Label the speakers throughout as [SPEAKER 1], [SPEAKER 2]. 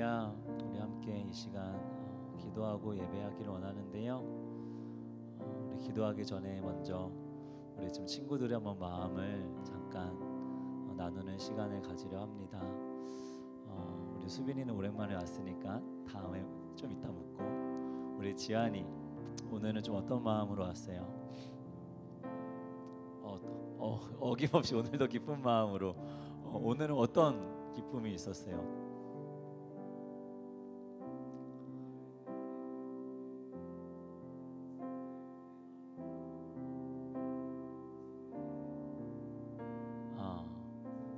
[SPEAKER 1] 할렐루야. 우리 함께 이 시간 기도하고 예배하기를 원하는데요. 우리 기도하기 전에 먼저 우리 지금 친구들의 한번 마음을 잠깐 나누는 시간을 가지려 합니다. 우리 수빈이는 오랜만에 왔으니까 다음에 좀 이따 묻고, 우리 지안이 오늘은 좀 어떤 마음으로 왔어요? 어김없이 오늘도 기쁜 마음으로. 오늘은 어떤 기쁨이 있었어요?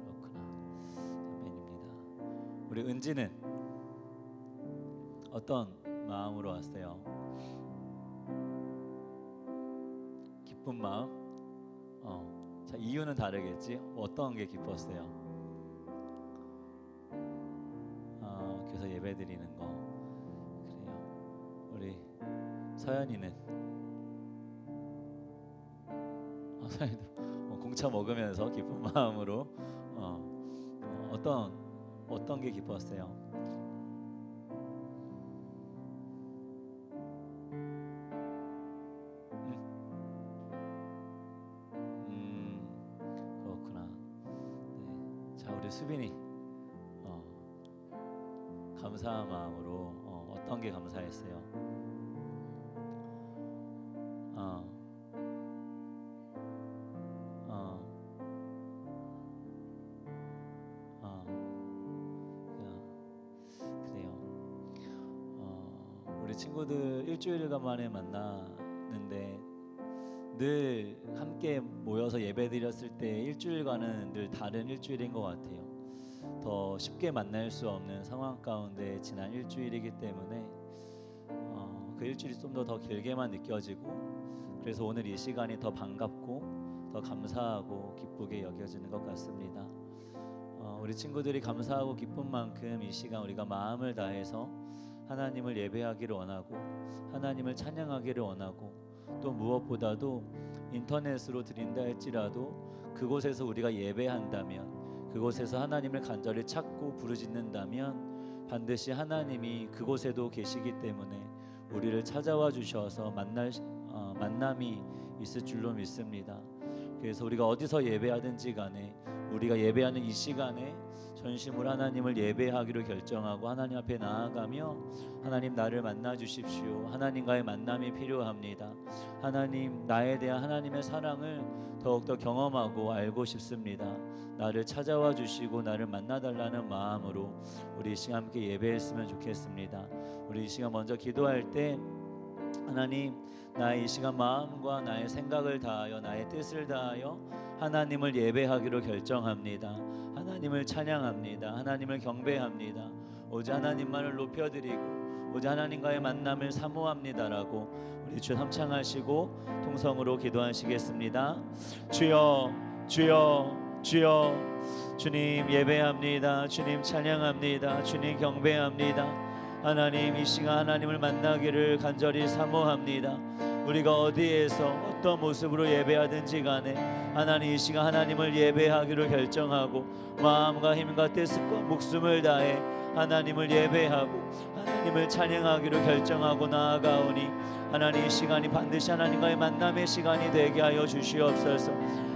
[SPEAKER 1] 그렇구나. 아멘입니다. 우리 은지는 어떤 마음으로 왔어요? 기쁜 마음? 자, 이유는 다르겠지? 어떤 게 기뻤어요? 그래서 예배 드리는 거. 그래요. 우리 서연이는? 서연이도 공차 먹으면서 기쁜 마음으로 어떤 게 기뻤어요? 그렇구나. 네. 자, 우리 수빈이 감사한 마음으로 어떤 게 감사했어요? 그래요. 우리 친구들 일주일간 만에 만나는데 늘 함께 모여서 예배 드렸을 때 일주일간은 늘 다른 일주일인 것 같아요. 더 쉽게 만날 수 없는 상황 가운데 지난 일주일이기 때문에 그 일주일이 좀 더 길게만 느껴지고, 그래서 오늘 이 시간이 더 반갑고 더 감사하고 기쁘게 여겨지는 것 같습니다. 우리 친구들이 감사하고 기쁜 만큼 이 시간 우리가 마음을 다해서 하나님을 예배하기를 원하고 하나님을 찬양하기를 원하고, 또 무엇보다도 인터넷으로 드린다 할지라도 그곳에서 우리가 예배한다면, 그곳에서 하나님을 간절히 찾고 부르짖는다면 반드시 하나님이 그곳에도 계시기 때문에 우리를 찾아와 주셔서 만남이 있을 줄로 믿습니다. 그래서 우리가 어디서 예배하든지 간에 우리가 예배하는 이 시간에 전심으로 하나님을 예배하기로 결정하고 하나님 앞에 나아가며, 하나님 나를 만나 주십시오. 하나님과의 만남이 필요합니다. 하나님, 나에 대한 하나님의 사랑을 더욱더 경험하고 알고 싶습니다. 나를 찾아와 주시고 나를 만나달라는 마음으로 우리 이 시간 함께 예배했으면 좋겠습니다. 우리 이 시간 먼저 기도할 때, 하나님, 나의 이 시간 마음과 나의 생각을 다하여 나의 뜻을 다하여 하나님을 예배하기로 결정합니다. 하나님을 찬양합니다. 하나님을 경배합니다. 오직 하나님만을 높여드리고 오직 하나님과의 만남을 사모합니다라고 우리 주 합창하시고 통성으로 기도하시겠습니다. 주여, 주여, 주여. 주님 예배합니다. 주님 찬양합니다. 주님 경배합니다. 하나님, 이 시간 하나님을 만나기를 간절히 사모합니다. 우리가 어디에서 어떤 모습으로 예배하든지 간에 하나님, 이 시간 하나님을 예배하기로 결정하고 마음과 힘과 뜻과 목숨을 다해 하나님을 예배하고 하나님을 찬양하기로 결정하고 나아가오니, 하나님, 이 시간이 반드시 하나님과의 만남의 시간이 되게 하여 주시옵소서.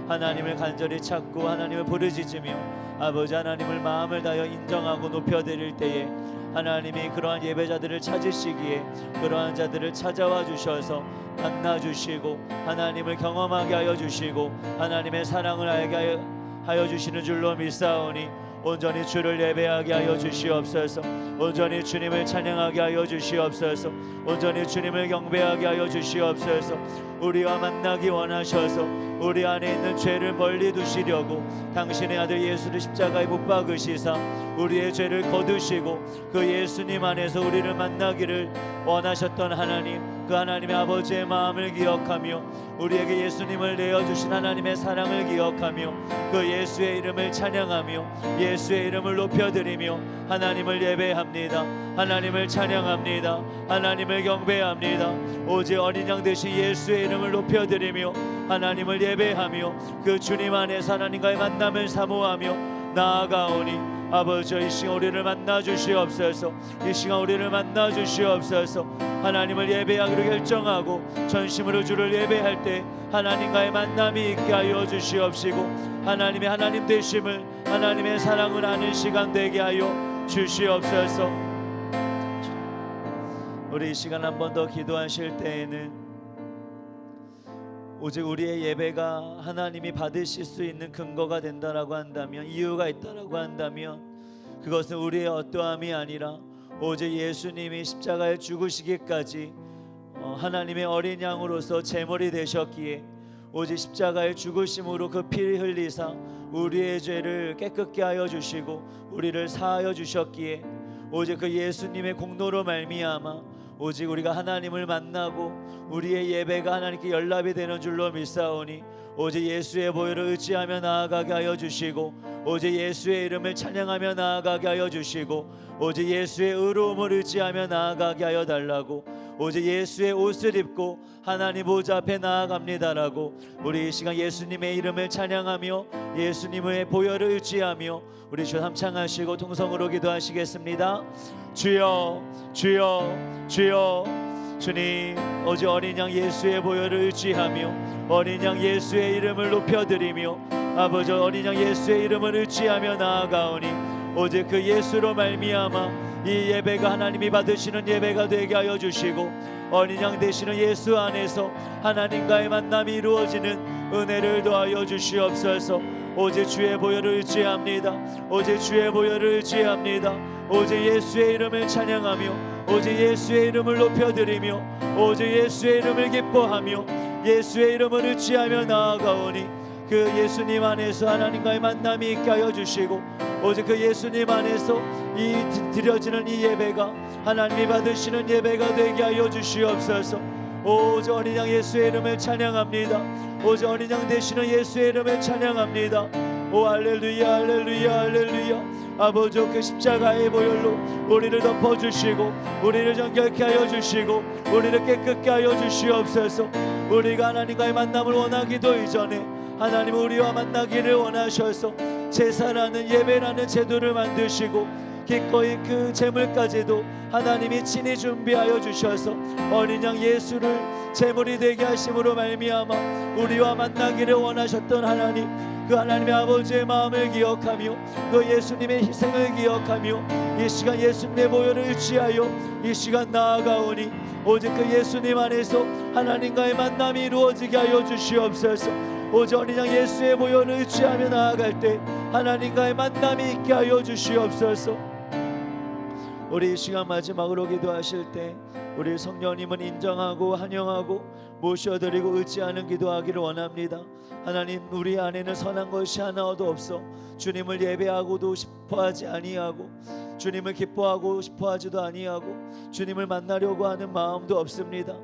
[SPEAKER 1] 하나님을 간절히 찾고 하나님을 부르짖으며 아버지 하나님을 마음을 다하여 인정하고 높여드릴 때에 하나님이 그러한 예배자들을 찾으시기에 그러한 자들을 찾아와 주셔서 만나 주시고 하나님을 경험하게 하여 주시고 하나님의 사랑을 알게 하여 주시는 줄로 믿사오니, 온전히 주를 예배하게 하여 주시옵소서. 온전히 주님을 찬양하게 하여 주시옵소서. 온전히 주님을 경배하게 하여 주시옵소서. 우리와 만나기 원하셔서 우리 안에 있는 죄를 멀리 두시려고 당신의 아들 예수를 십자가에 못 박으시사 우리의 죄를 거두시고 그 예수님 안에서 우리를 만나기를 원하셨던 하나님, 그 하나님의 아버지의 마음을 기억하며 우리에게 예수님을 내어주신 하나님의 사랑을 기억하며 그 예수의 이름을 찬양하며 예수의 이름을 높여드리며 하나님을 예배합니다. 하나님을 찬양합니다. 하나님을 경배합니다. 오직 어린 양 되신 예수의 이름을 높여드리며 하나님을 예배하며 그 주님 안에서 하나님과의 만남을 사모하며 나아가오니, 아버지 이 시간 우리를 만나 주시옵소서. 이 시간 우리를 만나 주시옵소서. 하나님을 예배하기로 결정하고 전심으로 주를 예배할 때 하나님과의 만남이 있게 하여 주시옵시고 하나님의 하나님 되심을 하나님의 사랑을 아는 시간 되게 하여 주시옵소서. 우리 이 시간 한 번 더 기도하실 때에는 오직 우리의 예배가 하나님이 받으실 수 있는 근거가 된다라고 한다면, 이유가 있다라고 한다면 그것은 우리의 어떠함이 아니라 오직 예수님이 십자가에 죽으시기까지 하나님의 어린 양으로서 제물이 되셨기에 오직 십자가의 죽으심으로 그 피를 흘리사 우리의 죄를 깨끗게 하여 주시고 우리를 사하여 주셨기에 오직 그 예수님의 공로로 말미암아 오직 우리가 하나님을 만나고 우리의 예배가 하나님께 연락이 되는 줄로 믿사오니 오직 예수의 보혈을 의지하며 나아가게 하여 주시고 오직 예수의 이름을 찬양하며 나아가게 하여 주시고 오직 예수의 의로움을 의지하며 나아가게 하여 달라고 오직 예수의 옷을 입고 하나님 보좌 앞에 나아갑니다라고 우리 이 시간 예수님의 이름을 찬양하며 예수님의 보혈을 의지하며 우리 주 함창하시고 통성으로 기도하시겠습니다. 주여 주여 주여 주님, 오직 어린 양 예수의 보혈을 의지하며 어린 양 예수의 이름을 높여드리며 아버지 어린 양 예수의 이름을 의지하며 나아가오니 오직 그 예수로 말미암아 이 예배가 하나님이 받으시는 예배가 되게 하여 주시고 어린 양 되시는 예수 안에서 하나님과의 만남이 이루어지는 은혜를 더하여 주시옵소서. 오직 주의 보혈을 의지합니다. 오직 주의 보혈을 의지합니다. 오직 예수의 이름을 찬양하며 오직 예수의 이름을 높여드리며 오직 예수의 이름을 기뻐하며 예수의 이름을 의지하며 나아가오니 그 예수님 안에서 하나님과의 만남이 있게 하여 주시고 오직 그 예수님 안에서 이 드려지는 이 예배가 하나님이 받으시는 예배가 되게 하여 주시옵소서. 오직 어린 양 예수의 이름을 찬양합니다. 오직 어린 양 되시는 예수의 이름을 찬양합니다. 오 할렐루야 할렐루야 할렐루야. 아버지 그 십자가의 보혈로 우리를 덮어주시고 우리를 정결케 하여 주시고 우리를 깨끗게 하여 주시옵소서. 우리가 하나님과의 만남을 원하기도 이전에 하나님은 우리와 만나기를 원하셔서 제사라는 예배라는 제도를 만드시고 기꺼이 그 제물까지도 하나님이 친히 준비하여 주셔서 어린 양 예수를 제물이 되게 하심으로 말미암아 우리와 만나기를 원하셨던 하나님, 그 하나님의 아버지의 마음을 기억하며 그 예수님의 희생을 기억하며 이 시간 예수님의 보혈을 의지하여 이 시간 나아가오니 오직 그 예수님 안에서 하나님과의 만남이 이루어지게 하여 주시옵소서. 오직 어린 양 예수의 보혈을 의지하며 나아갈 때 하나님과의 만남이 있게 하여 주시옵소서. 우리 이 시간 마지막으로 기도하실 때 우리 성령님은 인정하고 환영하고 모셔드리고 의지하는 기도하기를 원합니다. 하나님, 우리 안에는 선한 것이 하나도 없어 주님을 예배하고도 싶어하지 아니하고 주님을 기뻐하고 싶어하지도 아니하고 주님을 만나려고 하는 마음도 없습니다.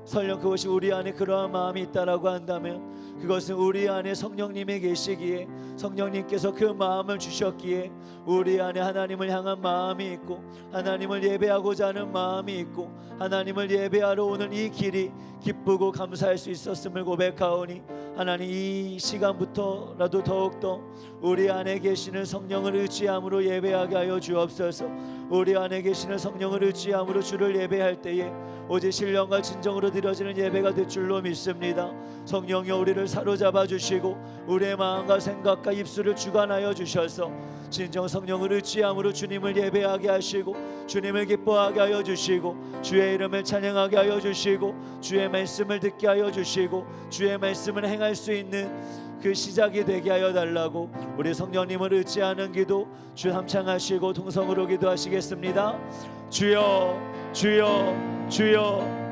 [SPEAKER 1] 설령 그것이 우리 안에 그러한 마음이 있다라고 한다면 그것은 우리 안에 성령님이 계시기에 성령님께서 그 마음을 주셨기에 우리 안에 하나님을 향한 마음이 있고 하나님을 예배하고자 하는 마음이 있고 하나님을 예배하러 오는 이 길이 기쁘고 감사할 수 있었음을 고백하오니 하나님, 이 시간부터라도 더욱더 우리 안에 계시는 성령을 의지함으로 예배하게 하여 주옵소서. 우리 안에 계시는 성령을 의지함으로 주를 예배할 때에 오직 신령과 진정으로 드려지는 예배가 될 줄로 믿습니다. 성령이여 우리를 사로잡아 주시고 우리의 마음과 생각과 입술을 주관하여 주셔서 진정 성령을 의지함으로 주님을 예배하게 하시고 주님을 기뻐하게 하여 주시고 주의 이름을 찬양하게 하여 주시고 주의 말씀을 듣게 하여 주시고 주의 말씀을 행할 수 있는 그 시작이 되게 하여 달라고 우리 성령님을 의지하는 기도 주 함창하시고 통성으로 기도하시겠습니다. 주여 주여 주여.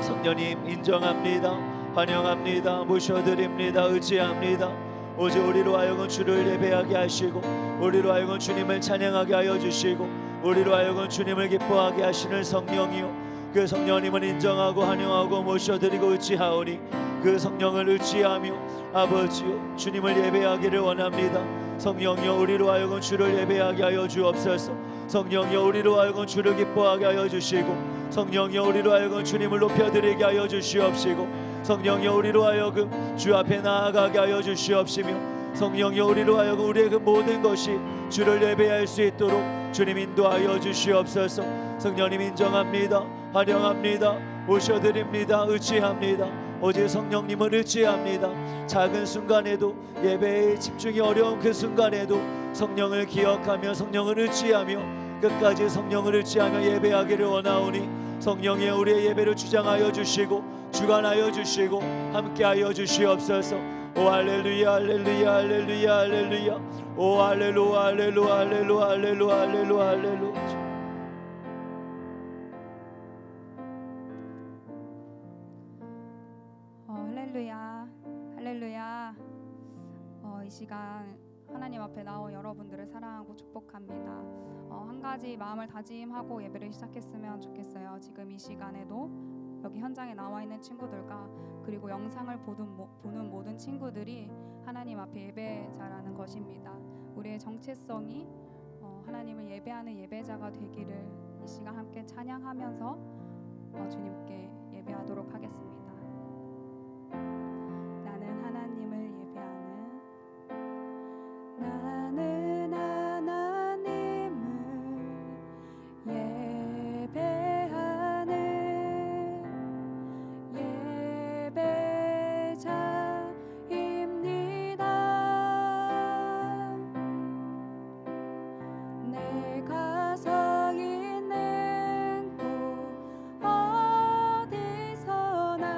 [SPEAKER 1] 성령님 인정합니다. 환영합니다. 모셔드립니다. 의지합니다. 오직 우리로 하여금 주를 예배하게 하시고 우리로 하여금 주님을 찬양하게 하여 주시고 우리로 하여금 주님을 기뻐하게 하시는 성령이요, 그 성령님을 인정하고 환영하고 모셔드리고 의지하오니 그 성령을 의지하며 아버지요 주님을 예배하기를 원합니다. 성령이여 우리로 하여금 주를 예배하게 하여 주옵소서. 성령이여 우리로 하여금 주를 기뻐하게 하여 주시고 성령이여 우리로 하여금 주님을 높여드리게 하여 주시옵시고 성령이여 우리로 하여금 주 앞에 나아가게 하여 주시옵시며 성령이 우리로 하여금 우리의 그 모든 것이 주를 예배할 수 있도록 주님 인도하여 주시옵소서. 성령님 인정합니다. 환영합니다. 모셔드립니다. 의지합니다. 오직 성령님을 의지합니다. 작은 순간에도 예배에 집중이 어려운 그 순간에도 성령을 기억하며 성령을 의지하며 끝까지 성령을 의지하며 예배하기를 원하오니 성령이 우리의 예배를 주장하여 주시고 주관하여 주시고 함께하여 주시옵소서. 오 할렐루야 할렐루야 할렐루야 할렐루야 오 할렐루야 할렐루야 할렐루야 할렐루야 할렐루야 할렐루야.
[SPEAKER 2] 할렐루야 할렐루야. 이 시간 하나님 앞에 나온 여러분들을 사랑하고 축복합니다. 한 가지 마음을 다짐하고 예배를 시작했으면 좋겠어요. 지금 이 시간에도 여기 현장에 나와 있는 친구들과 그리고 영상을 보는 모든 친구들이 하나님 앞에 예배자라는 것입니다. 우리의 정체성이 하나님을 예배하는 예배자가 되기를 이 시간 함께 찬양하면서 주님께 예배하도록 하겠습니다. 나는 하나님을 예배하는 나는 하나님을 예배하는 예배자입니다. 내가 서 있는 곳 어디서나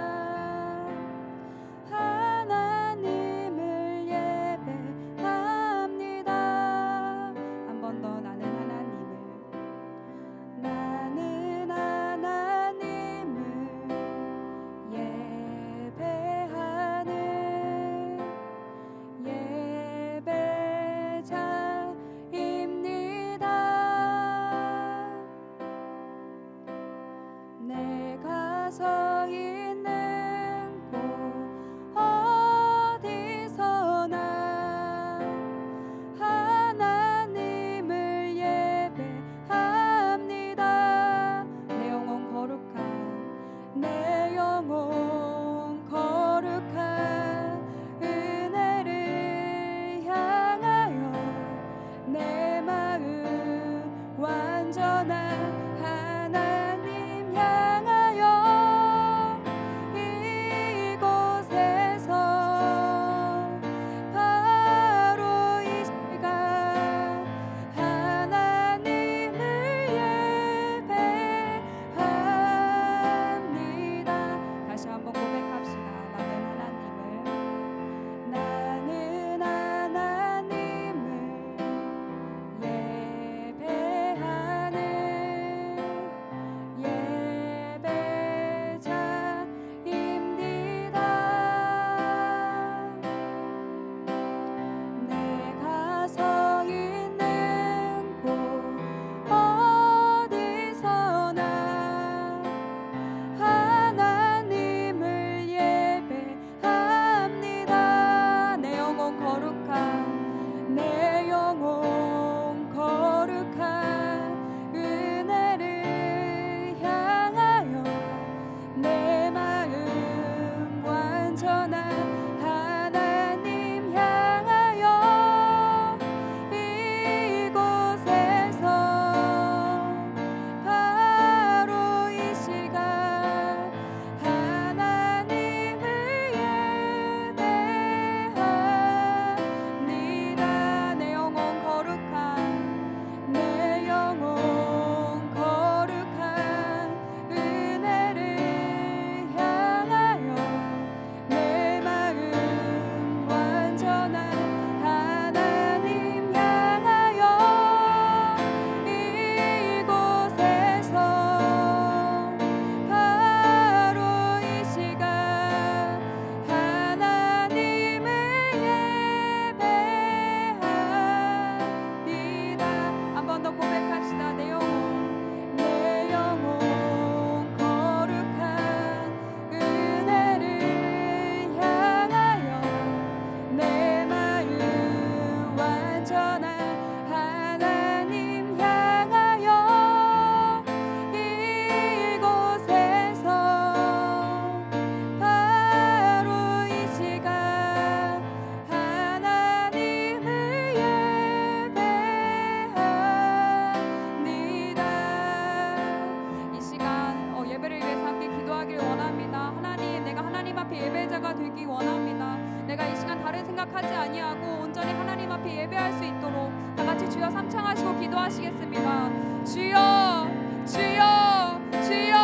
[SPEAKER 2] 생각하지 아니하고 온전히 하나님 앞에 예배할 수 있도록 다 같이 주여 삼창하시고 기도하시겠습니다. 주여 주여 주여.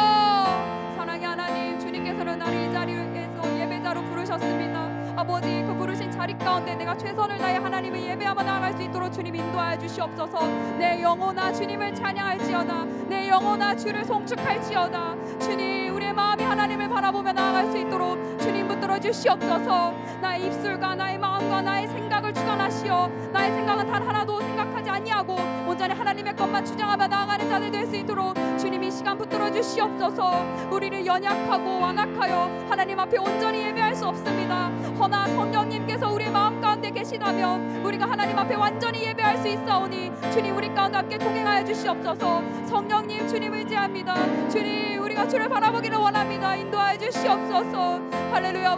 [SPEAKER 2] 사랑의 하나님, 주님께서는 나를 이 자리에서 예배자로 부르셨습니다. 아버지, 그 부르신 자리 가운데 내가 최선을 다해 하나님을 예배하며 나아갈 수 있도록 주님 인도하여 주시옵소서. 내 영혼아 주님을 찬양할지어다. 내 영혼아 주를 송축할지어다. 주님, 우리의 마음이 하나님을 바라보며 나아갈 수 있도록 주님 붙들어 주시옵소서. 나의 입술과 나의 마음과 나의 생각을 주관하시어 나의 생각은 단 하나도 생각하지 아니하고 온전히 하나님의 것만 주장하며 나아가는 자들 될 수 있도록 주님 이 시간 붙들어 주시옵소서. 우리를 연약하고 완악하여 하나님 앞에 온전히 예배할 수 없습니다. 허나 성령님께서 우리의 마음 가운데 계시다면 우리가 하나님 앞에 완전히 예배할 수 있사오니 주님 우리 가운데 함께 동행하여 주시옵소서. 성령님, 주님 의지합니다. 주님, 우리가 주를 바라보기를 원합니다. 인도하여 주시옵소서. 할렐루야.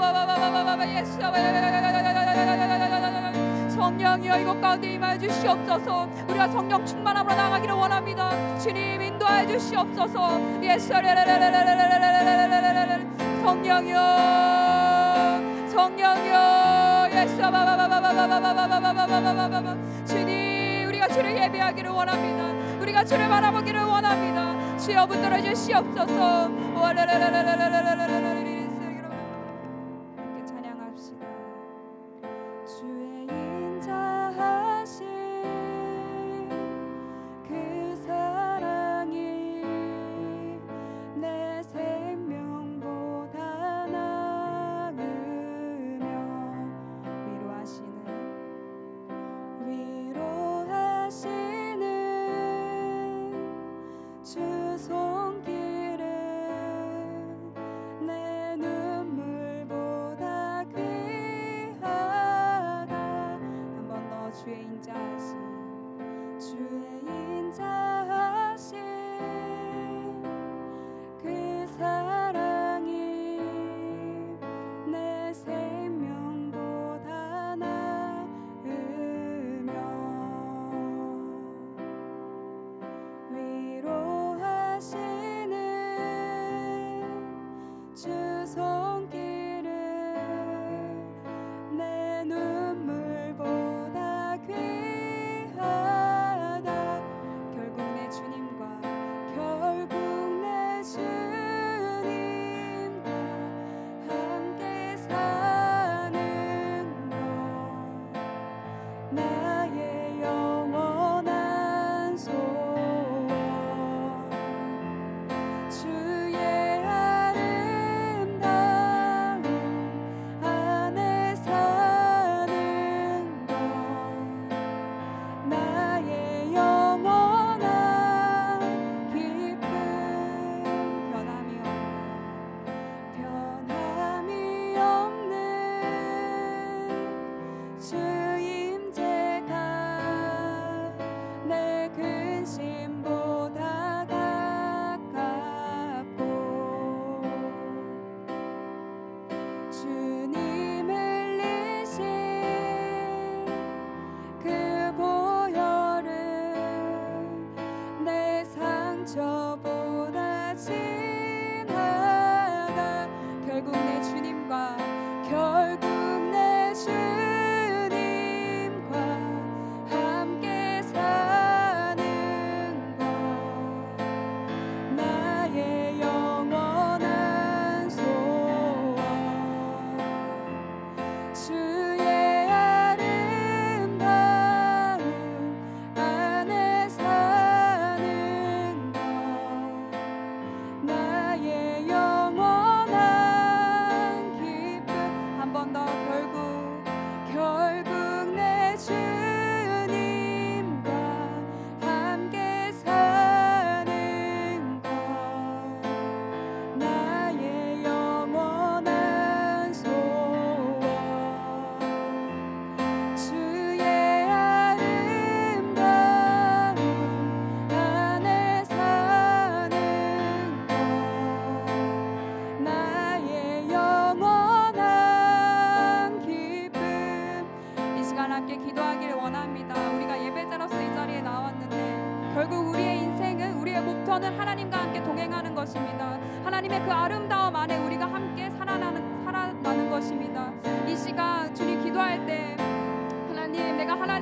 [SPEAKER 2] 예수. 성령이여 이곳 가운데 임하여 주시옵소서. 우리가 성령 충만함으로 나아가기를 원합니다. 주님 인도하여 주시옵소서. 예수. 성령이여 성령이여 예수. 주님, 우리가 주를 예배하기를 원합니다. 우리가 주를 바라보기를 원합니다. 주여 붙들어 주시옵소서. 함께 찬양합시다. 주의 인자하신 그 사랑이 내 생명보다 나으며 위로하시는 주 손길은 내 눈물보다 귀하다. 한 번 더 주의 인자하신 그 사랑이 내 생명보다 나으며 위로하시는 주 손길은 내 눈물보다 귀하다. 결국 내 주님과 함께 사는 것, 나의 영원한 소원. 주의 아름다움 안에 사는 것, 나의 영원한 기쁨. 변함이 없는 주 임재가 내 근심보다 가깝고 주님 흘리신 그 보혈은 내 상처보다 진하다. 결국 내 주님과 함께 사는 것, 나의 영원한 소원. 주의 아름다움 안에 사는 것, 나의 영원한 기쁨. 한 번 더. 결국 내 주님과 함께 사는 것, 나의 영원한 소원. 주의 아름다움 안에 사는 것, 나의 영원한 기쁨. 이 시간 함께 기도하기를 원합니다. 우리가 예배자로서 이 자리에 나왔는데 결국 우리의 인생은, 우리의 목표는 하나님과 함께 동행하는 것입니다. 하나님의 그 아름다움 안에 우리가 함께 살아나는 것입니다. 이 시간 주님 기도할 때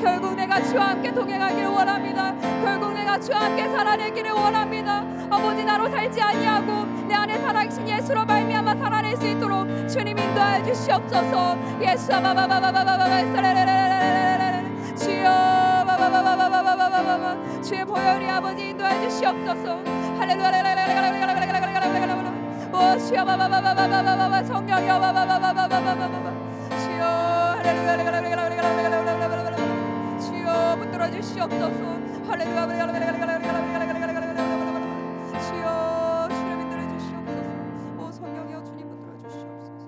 [SPEAKER 2] 결국 내가 주와 함께 동행하기를 원합니다. 결국 내가 주와 함께 살아내기를 원합니다. 아버지, 나로 살지 아니하고 내 안에 살아계신 예수로 말미암아 살아낼 수 있도록 주님 인도하여 주시옵소서. 예수 주여 주의 보혈이 아버지 인도하여 주시옵소서. 할렐루야. 오 주여 성령이여 주여 할렐루야. 주여 붙들어 주시옵소서. 할렐루야. 주여 주님 붙들어 주시옵소서. 오 성령이여 주님 붙들어 주시옵소서.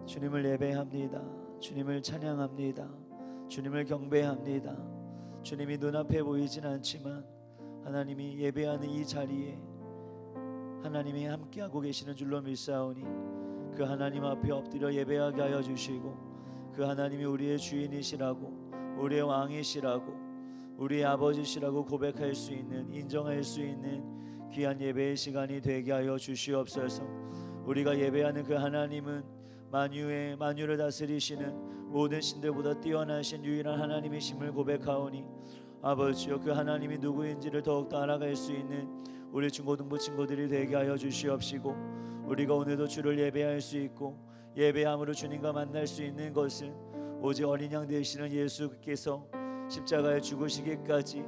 [SPEAKER 1] 주님을 예배합니다. 주님을 찬양합니다. 주님을 경배합니다. 주님이 눈앞에 보이진 않지만 하나님이 예배하는 이 자리에 하나님이 함께하고 계시는 줄로 믿사오니 그 하나님 앞에 엎드려 예배하게 하여 주시고 그 하나님이 우리의 주인이시라고, 우리의 왕이시라고, 우리의 아버지시라고 고백할 수 있는, 인정할 수 있는 귀한 예배의 시간이 되게 하여 주시옵소서. 우리가 예배하는 그 하나님은 만유를 다스리시는 모든 신들보다 뛰어나신 유일한 하나님이심을 고백하오니 아버지여, 그 하나님이 누구인지를 더욱더 알아갈 수 있는 우리 중고등부 친구들이 되게 하여 주시옵시고, 우리가 오늘도 주를 예배할 수 있고 예배함으로 주님과 만날 수 있는 것은 오직 어린 양 되시는 예수께서 십자가에 죽으시기까지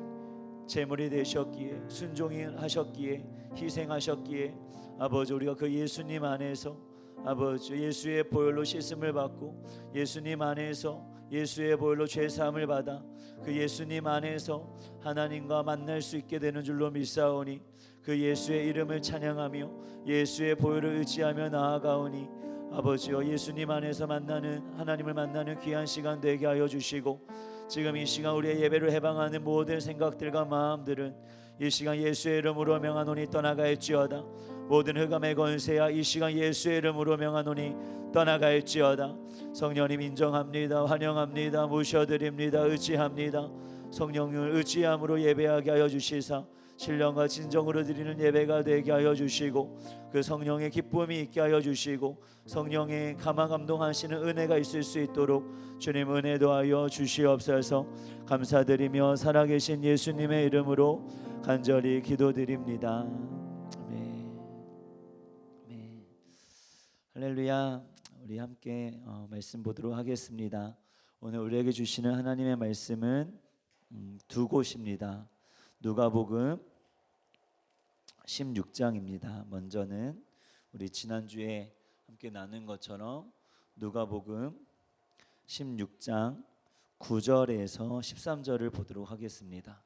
[SPEAKER 1] 제물이 되셨기에, 순종이 하셨기에, 희생하셨기에 아버지, 우리가 그 예수님 안에서 아버지 예수의 보혈로 씻음을 받고 예수님 안에서 예수의 보혈로 죄사함을 받아 그 예수님 안에서 하나님과 만날 수 있게 되는 줄로 믿사오니 그 예수의 이름을 찬양하며 예수의 보혈을 의지하며 나아가오니 아버지여, 예수님 안에서 만나는, 하나님을 만나는 귀한 시간 되게 하여 주시고, 지금 이 시간 우리의 예배를 해방하는 모든 생각들과 마음들은 이 시간 예수의 이름으로 명하노니 떠나갈지어다. 모든 흑암의 권세야 이 시간 예수의 이름으로 명하노니 떠나갈지어다. 성령님 인정합니다. 환영합니다. 모셔드립니다. 의지합니다. 성령을 의지함으로 예배하게 하여 주시사 신령과 진정으로 드리는 예배가 되게 하여 주시고, 그 성령의 기쁨이 있게 하여 주시고 성령의 감화 감동하시는 은혜가 있을 수 있도록 주님 은혜 도하여 주시옵소서. 감사드리며 살아계신 예수님의 이름으로 간절히 기도드립니다. 아멘. 아멘. 할렐루야. 우리 함께 말씀 보도록 하겠습니다. 오늘 우리에게 주시는 하나님의 말씀은 두 곳입니다. 누가복음 16장입니다. 먼저는 우리 지난주에 함께 나눈 것처럼 누가복음 16장 9절에서 13절을 보도록 하겠습니다.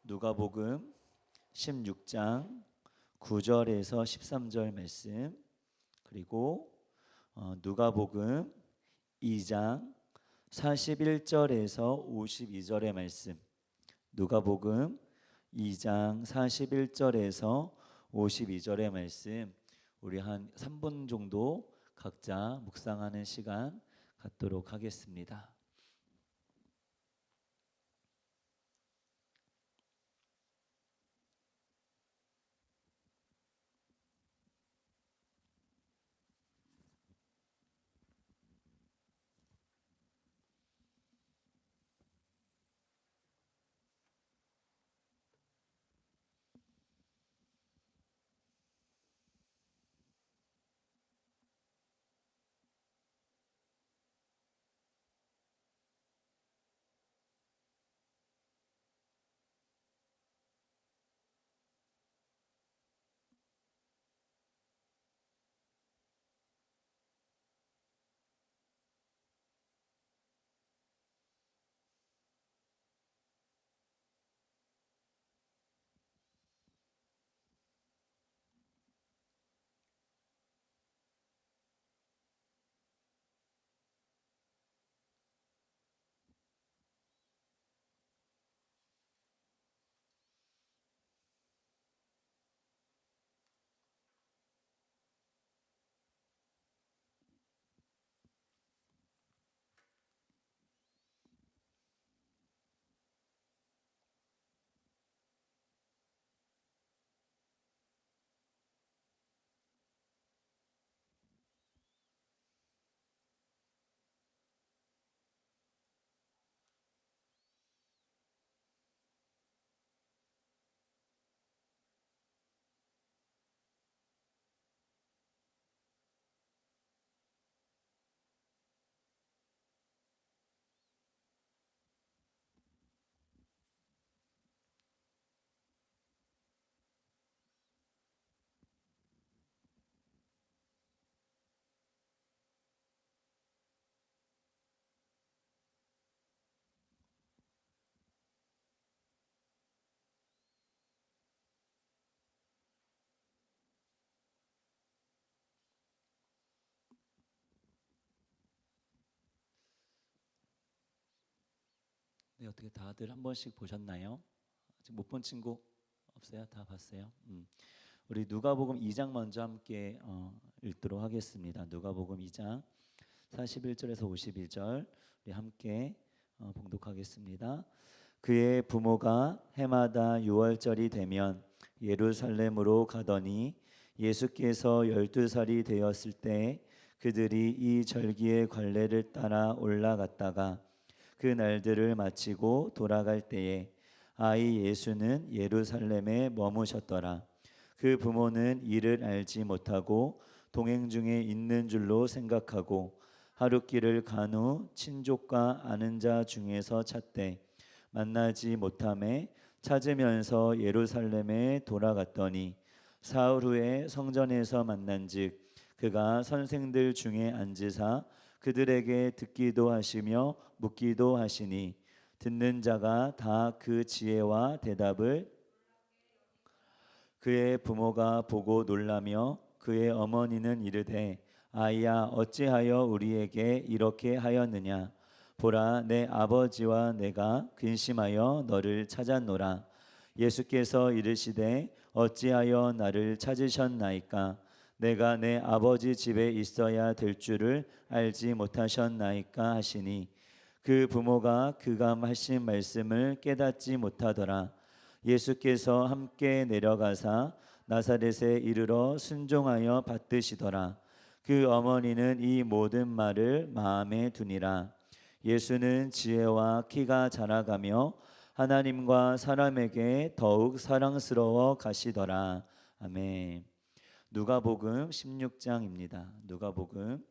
[SPEAKER 1] 누가복음 16장 9절에서 13절 말씀, 그리고 누가복음 2장 41절에서 52절의 말씀, 누가복음 2장 41절에서 52절의 말씀, 우리 한 3분 정도 각자 묵상하는 시간 갖도록 하겠습니다. 네, 어떻게 다들 한 번씩 보셨나요? 아직 못 본 친구 없어요? 다 봤어요? 우리 누가복음 2장 먼저 함께 읽도록 하겠습니다. 누가복음 2장 41절에서 52절 우리 함께 봉독하겠습니다. 그의 부모가 해마다 6월절이 되면 예루살렘으로 가더니 예수께서 12살이 되었을 때 그들이 이 절기의 관례를 따라 올라갔다가 그 날들을 마치고 돌아갈 때에 아이 예수는 예루살렘에 머무셨더라. 그 부모는 이를 알지 못하고 동행 중에 있는 줄로 생각하고 하룻길을 간 후 친족과 아는 자 중에서 찾되 만나지 못함에 찾으면서 예루살렘에 돌아갔더니 사흘 후에 성전에서 만난즉 그가 선생들 중에 앉으사 그들에게 듣기도 하시며 묻기도 하시니 듣는 자가 다 그 지혜와 대답을 그의 부모가 보고 놀라며 그의 어머니는 이르되 아이야 어찌하여 우리에게 이렇게 하였느냐 보라 내 아버지와 내가 근심하여 너를 찾았노라. 예수께서 이르시되 어찌하여 나를 찾으셨나이까 내가 내 아버지 집에 있어야 될 줄을 알지 못하셨나이까 하시니 그 부모가 그가 하신 말씀을 깨닫지 못하더라. 예수께서 함께 내려가사 나사렛에 이르러 순종하여 받드시더라. 그 어머니는 이 모든 말을 마음에 두니라. 예수는 지혜와 키가 자라가며 하나님과 사람에게 더욱 사랑스러워 가시더라. 아멘. 누가복음 16장입니다. 누가복음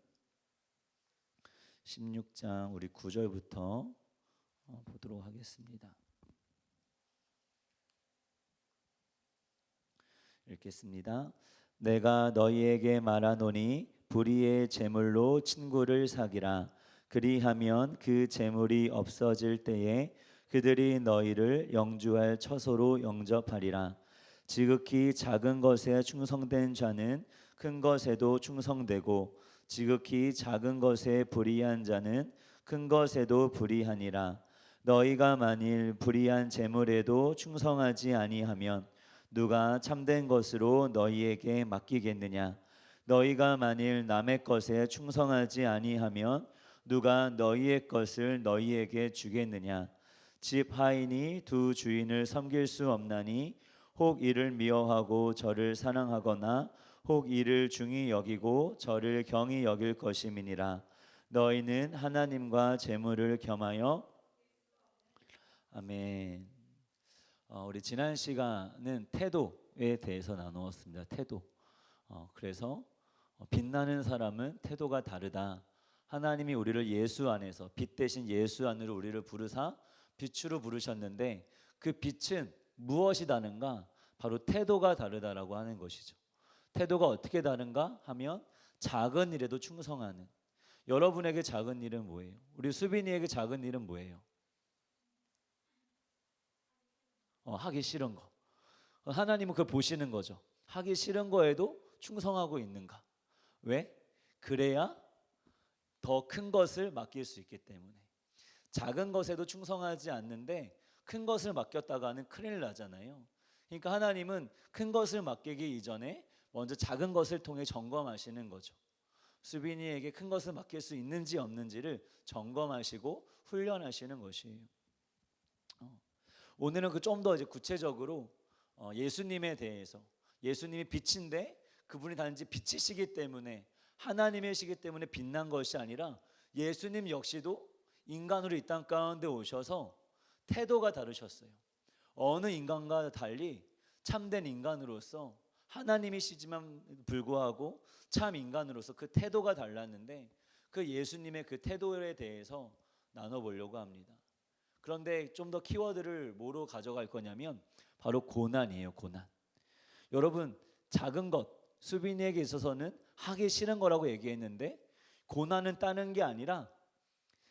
[SPEAKER 1] 16장 우리 9절부터 보도록 하겠습니다. 읽겠습니다. 내가 너희에게 말하노니 불의의 제물로 친구를 사기라. 그리하면 그 제물이 없어질 때에 그들이 너희를 영주할 처소로 영접하리라. 지극히 작은 것에 충성된 자는 큰 것에도 충성되고 지극히 작은 것에 불의한 자는 큰 것에도 불의하니라. 너희가 만일 불의한 제물에도 충성하지 아니하면 누가 참된 것으로 너희에게 맡기겠느냐? 너희가 만일 남의 것에 충성하지 아니하면 누가 너희의 것을 너희에게 주겠느냐? 집 하인이 두 주인을 섬길 수 없나니 혹 이를 미워하고 저를 사랑하거나 혹 이를 중히 여기고 저를 경히 여길 것임이니라. 너희는 하나님과 재물을 겸하여 아멘. 우리 지난 시간은 태도에 대해서 나누었습니다. 태도. 그래서 빛나는 사람은 태도가 다르다. 하나님이 우리를 예수 안에서 빛 대신 예수 안으로 우리를 부르사 빛으로 부르셨는데 그 빛은 무엇이 다른가? 바로 태도가 다르다라고 하는 것이죠. 태도가 어떻게 다른가 하면 작은 일에도 충성하는. 여러분에게 작은 일은 뭐예요? 우리 수빈이에게 작은 일은 뭐예요? 하기 싫은 거. 하나님은 그걸 보시는 거죠. 하기 싫은 거에도 충성하고 있는가? 왜? 그래야 더 큰 것을 맡길 수 있기 때문에. 작은 것에도 충성하지 않는데 큰 것을 맡겼다가는 큰일 나잖아요. 그러니까 하나님은 큰 것을 맡기기 이전에 먼저 작은 것을 통해 점검하시는 거죠. 수빈이에게 큰 것을 맡길 수 있는지 없는지를 점검하시고 훈련하시는 것이에요. 오늘은 그 좀 더 이제 구체적으로 예수님에 대해서, 예수님이 빛인데 그분이 단지 빛이시기 때문에, 하나님이시기 때문에 빛난 것이 아니라 예수님 역시도 인간으로 이 땅 가운데 오셔서 태도가 다르셨어요. 어느 인간과 달리 참된 인간으로서 하나님이시지만 불구하고 참 인간으로서 그 태도가 달랐는데 그 예수님의 그 태도에 대해서 나눠보려고 합니다. 그런데 좀 더 키워드를 뭐로 가져갈 거냐면 바로 고난이에요. 고난. 여러분, 작은 것, 수빈이에게 있어서는 하기 싫은 거라고 얘기했는데 고난은 따는 게 아니라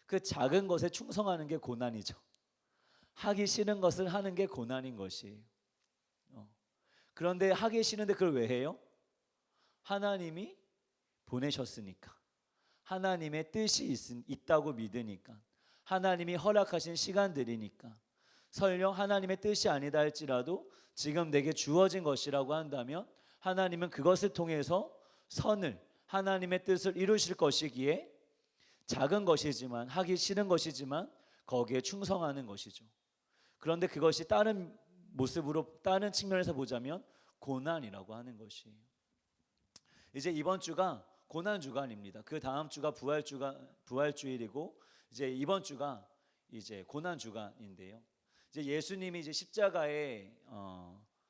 [SPEAKER 1] 그 작은 것에 충성하는 게 고난이죠. 하기 싫은 것을 하는 게 고난인 것이에요. 그런데 하기 싫은데 그걸 왜 해요? 하나님이 보내셨으니까, 하나님의 뜻이 있다고 믿으니까, 하나님이 허락하신 시간들이니까. 설령 하나님의 뜻이 아니다 할지라도 지금 내게 주어진 것이라고 한다면 하나님은 그것을 통해서 선을, 하나님의 뜻을 이루실 것이기에 작은 것이지만, 하기 싫은 것이지만 거기에 충성하는 것이죠. 그런데 그것이 다른 모습으로, 다른 측면에서 보자면 고난이라고 하는 것이에요. 이제 이번 주가 고난 주간입니다. 그 다음 주가 부활주일이고 이제 이번 주가 이제 고난 주간인데요. 이제 예수님이 이제 십자가에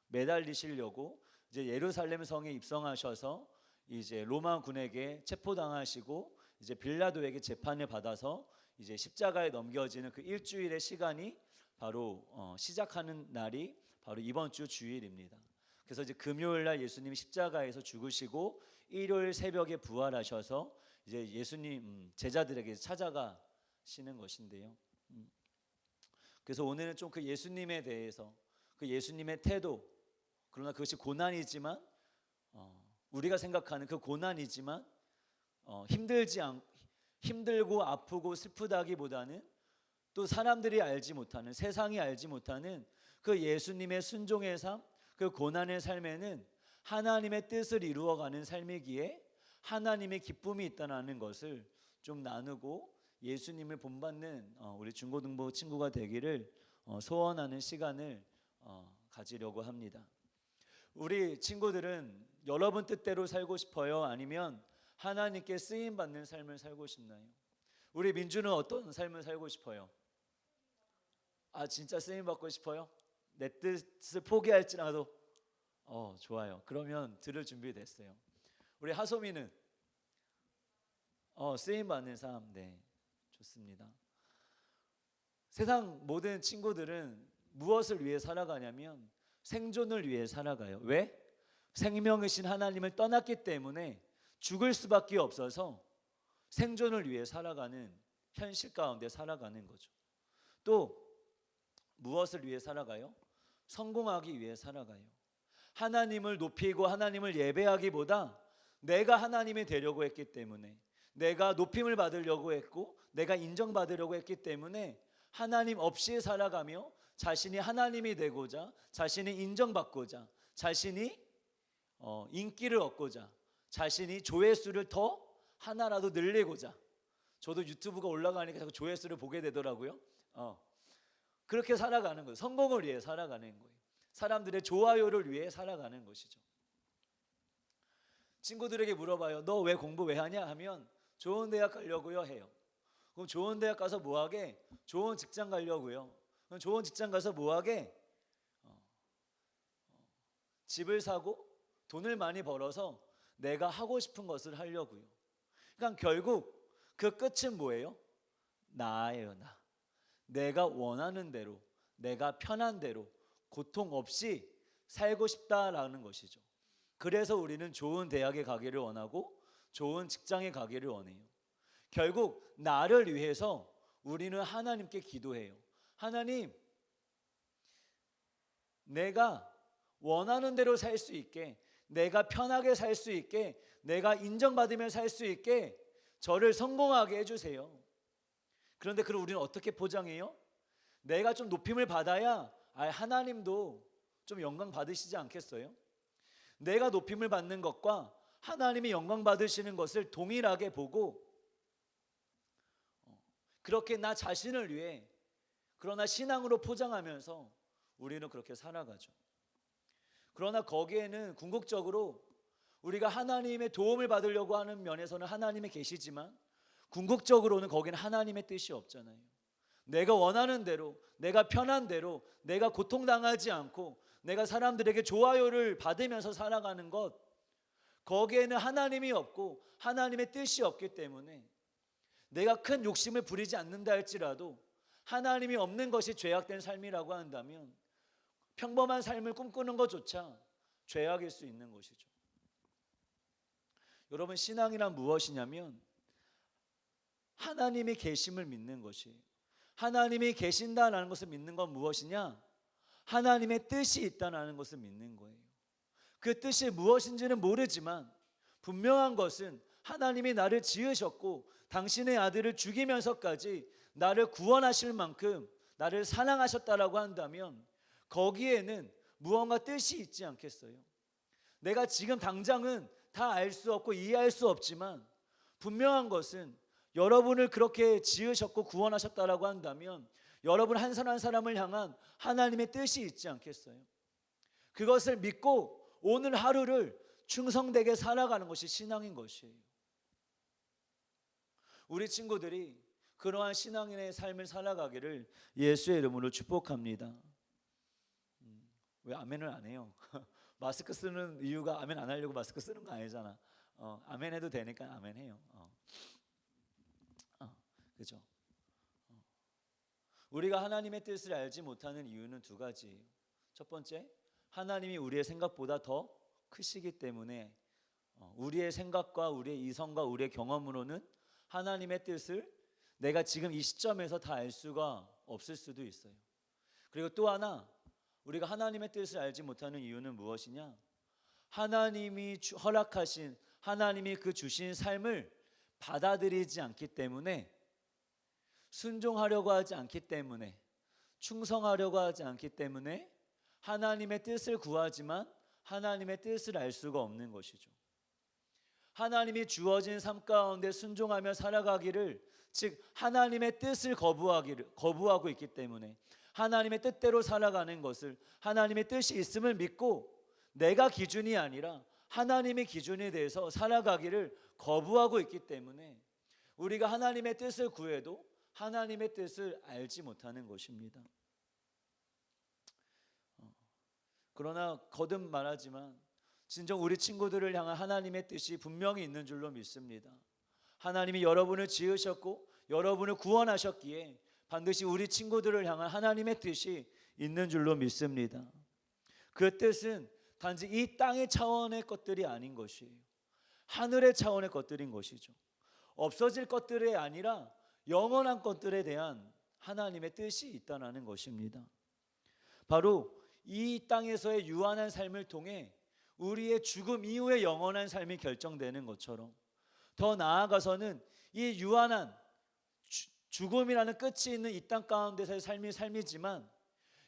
[SPEAKER 1] 매달리시려고 이제 예루살렘 성에 입성하셔서 이제 로마 군에게 체포당하시고 이제 빌라도에게 재판을 받아서 이제 십자가에 넘겨지는 그 일주일의 시간이 바로 시작하는 날이 바로 이번 주 주일입니다. 그래서 이제 금요일 날 예수님이 십자가에서 죽으시고 일요일 새벽에 부활하셔서 이제 예수님 제자들에게 찾아가시는 것인데요. 그래서 오늘은 좀 그 예수님에 대해서, 그 예수님의 태도, 그러나 그것이 고난이지만 우리가 생각하는 그 고난이지만 힘들고 아프고 슬프다기보다는 또 사람들이 알지 못하는, 세상이 알지 못하는 그 예수님의 순종의 삶, 그 고난의 삶에는 하나님의 뜻을 이루어가는 삶이기에 하나님의 기쁨이 있다는 것을 좀 나누고 예수님을 본받는 우리 중고등부 친구가 되기를 소원하는 시간을 가지려고 합니다. 우리 친구들은 여러분 뜻대로 살고 싶어요? 아니면 하나님께 쓰임 받는 삶을 살고 싶나요? 우리 민주는 어떤 삶을 살고 싶어요? 아, 진짜 쓰임 받고 싶어요? 내 뜻을 포기할지라도 좋아요. 그러면 들을 준비 됐어요. 우리 하소미는 쓰임 받는 삶, 네, 좋습니다. 세상 모든 친구들은 무엇을 위해 살아가냐면 생존을 위해 살아가요. 왜? 생명이신 하나님을 떠났기 때문에 죽을 수밖에 없어서 생존을 위해 살아가는, 현실 가운데 살아가는 거죠. 또 무엇을 위해 살아가요? 성공하기 위해 살아가요. 하나님을 높이고 하나님을 예배하기보다 내가 하나님이 되려고 했기 때문에, 내가 높임을 받으려고 했고 내가 인정받으려고 했기 때문에 하나님 없이 살아가며 자신이 하나님이 되고자, 자신이 인정받고자, 자신이 인기를 얻고자, 자신이 조회수를 더 하나라도 늘리고자. 저도 유튜브가 올라가니까 자꾸 조회수를 보게 되더라고요. 그렇게 살아가는 거예요. 성공을 위해 살아가는 거예요. 사람들의 좋아요를 위해 살아가는 것이죠. 친구들에게 물어봐요. 너 왜 공부 왜 하냐 하면 좋은 대학 가려고요 해요. 그럼 좋은 대학 가서 뭐하게? 좋은 직장 가려고요. 그럼 좋은 직장 가서 뭐하게? 집을 사고 돈을 많이 벌어서 내가 하고 싶은 것을 하려고요. 그러니까 결국 그 끝은 뭐예요? 나예요. 나. 내가 원하는 대로, 내가 편한 대로 고통 없이 살고 싶다라는 것이죠. 그래서 우리는 좋은 대학에 가기를 원하고 좋은 직장에 가기를 원해요. 결국 나를 위해서 우리는 하나님께 기도해요. 하나님, 내가 원하는 대로 살 수 있게, 내가 편하게 살 수 있게, 내가 인정받으며 살 수 있게 저를 성공하게 해주세요. 그런데 그걸 우리는 어떻게 포장해요? 내가 좀 높임을 받아야 하나님도 좀 영광 받으시지 않겠어요? 내가 높임을 받는 것과 하나님이 영광 받으시는 것을 동일하게 보고 그렇게 나 자신을 위해, 그러나 신앙으로 포장하면서 우리는 그렇게 살아가죠. 그러나 거기에는 궁극적으로 우리가 하나님의 도움을 받으려고 하는 면에서는 하나님이 계시지만 궁극적으로는 거기는 하나님의 뜻이 없잖아요. 내가 원하는 대로, 내가 편한 대로, 내가 고통당하지 않고 내가 사람들에게 좋아요를 받으면서 살아가는 것, 거기에는 하나님이 없고 하나님의 뜻이 없기 때문에 내가 큰 욕심을 부리지 않는다 할지라도 하나님이 없는 것이 죄악된 삶이라고 한다면 평범한 삶을 꿈꾸는 것조차 죄악일 수 있는 것이죠. 여러분, 신앙이란 무엇이냐면 하나님이 계심을 믿는 것이에요. 하나님이 계신다라는 것을 믿는 건 무엇이냐? 하나님의 뜻이 있다는 것을 믿는 거예요. 그 뜻이 무엇인지는 모르지만 분명한 것은 하나님이 나를 지으셨고 당신의 아들을 죽이면서까지 나를 구원하실 만큼 나를 사랑하셨다라고 한다면 거기에는 무언가 뜻이 있지 않겠어요? 내가 지금 당장은 다 알 수 없고 이해할 수 없지만 분명한 것은 여러분을 그렇게 지으셨고 구원하셨다라고 한다면 여러분 한 사람 한 사람을 향한 하나님의 뜻이 있지 않겠어요? 그것을 믿고 오늘 하루를 충성되게 살아가는 것이 신앙인 것이에요. 우리 친구들이 그러한 신앙인의 삶을 살아가기를 예수의 이름으로 축복합니다. 왜 아멘을 안 해요? 마스크 쓰는 이유가 아멘 안 하려고 마스크 쓰는 거 아니잖아. 아멘 해도 되니까 아멘 해요. 그죠? 우리가 하나님의 뜻을 알지 못하는 이유는 두 가지예요. 첫 번째, 하나님이 우리의 생각보다 더 크시기 때문에 우리의 생각과 우리의 이성과 우리의 경험으로는 하나님의 뜻을 내가 지금 이 시점에서 다 알 수가 없을 수도 있어요. 그리고 또 하나, 우리가 하나님의 뜻을 알지 못하는 이유는 무엇이냐? 하나님이 허락하신, 하나님이 그 주신 삶을 받아들이지 않기 때문에, 순종하려고 하지 않기 때문에, 충성하려고 하지 않기 때문에 하나님의 뜻을 구하지만 하나님의 뜻을 알 수가 없는 것이죠. 하나님이 주어진 삶 가운데 순종하며 살아가기를, 즉 하나님의 뜻을 거부하고 있기 때문에 하나님의 뜻대로 살아가는 것을, 하나님의 뜻이 있음을 믿고 내가 기준이 아니라 하나님의 기준에 대해서 살아가기를 거부하고 있기 때문에 우리가 하나님의 뜻을 구해도 하나님의 뜻을 알지 못하는 것입니다. 그러나 거듭 말하지만 진정 우리 친구들을 향한 하나님의 뜻이 분명히 있는 줄로 믿습니다. 하나님이 여러분을 지으셨고 여러분을 구원하셨기에 반드시 우리 친구들을 향한 하나님의 뜻이 있는 줄로 믿습니다. 그 뜻은 단지 이 땅의 차원의 것들이 아닌 것이에요. 하늘의 차원의 것들인 것이죠. 없어질 것들이 아니라 영원한 것들에 대한 하나님의 뜻이 있다는 것입니다. 바로 이 땅에서의 유한한 삶을 통해 우리의 죽음 이후의 영원한 삶이 결정되는 것처럼, 더 나아가서는 이 유한한 죽음이라는 끝이 있는 이 땅 가운데서의 삶이 삶이지만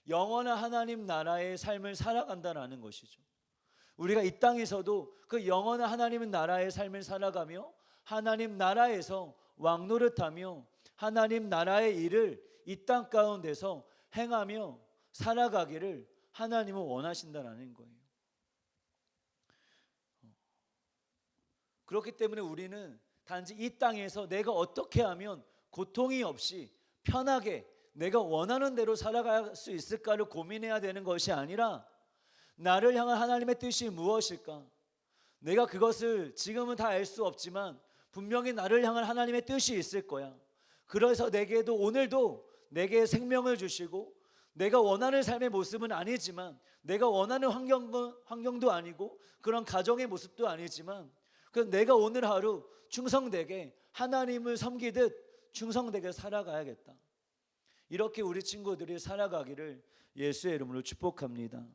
[SPEAKER 1] 영원한 하나님 나라의 삶을 살아간다는 것이죠. 우리가 이 땅에서도 그 영원한 하나님 나라의 삶을 살아가며 하나님 나라에서 왕노릇하며 하나님 나라의 일을 이 땅 가운데서 행하며 살아가기를 하나님은 원하신다는 거예요. 그렇기 때문에 우리는 단지 이 땅에서 내가 어떻게 하면 고통이 없이 편하게 내가 원하는 대로 살아갈 수 있을까를 고민해야 되는 것이 아니라, 나를 향한 하나님의 뜻이 무엇일까? 내가 그것을 지금은 다 알 수 없지만 분명히 나를 향한 하나님의 뜻이 있을 거야. 그래서 내게도 오늘도 내게 생명을 주시고, 내가 원하는 삶의 모습은 아니지만, 내가 원하는 환경도 아니고 그런 가정의 모습도 아니지만, 내가 오늘 하루 충성되게 하나님을 섬기듯 충성되게 살아가야겠다. 이렇게 우리 친구들이 살아가기를 예수의 이름으로 축복합니다.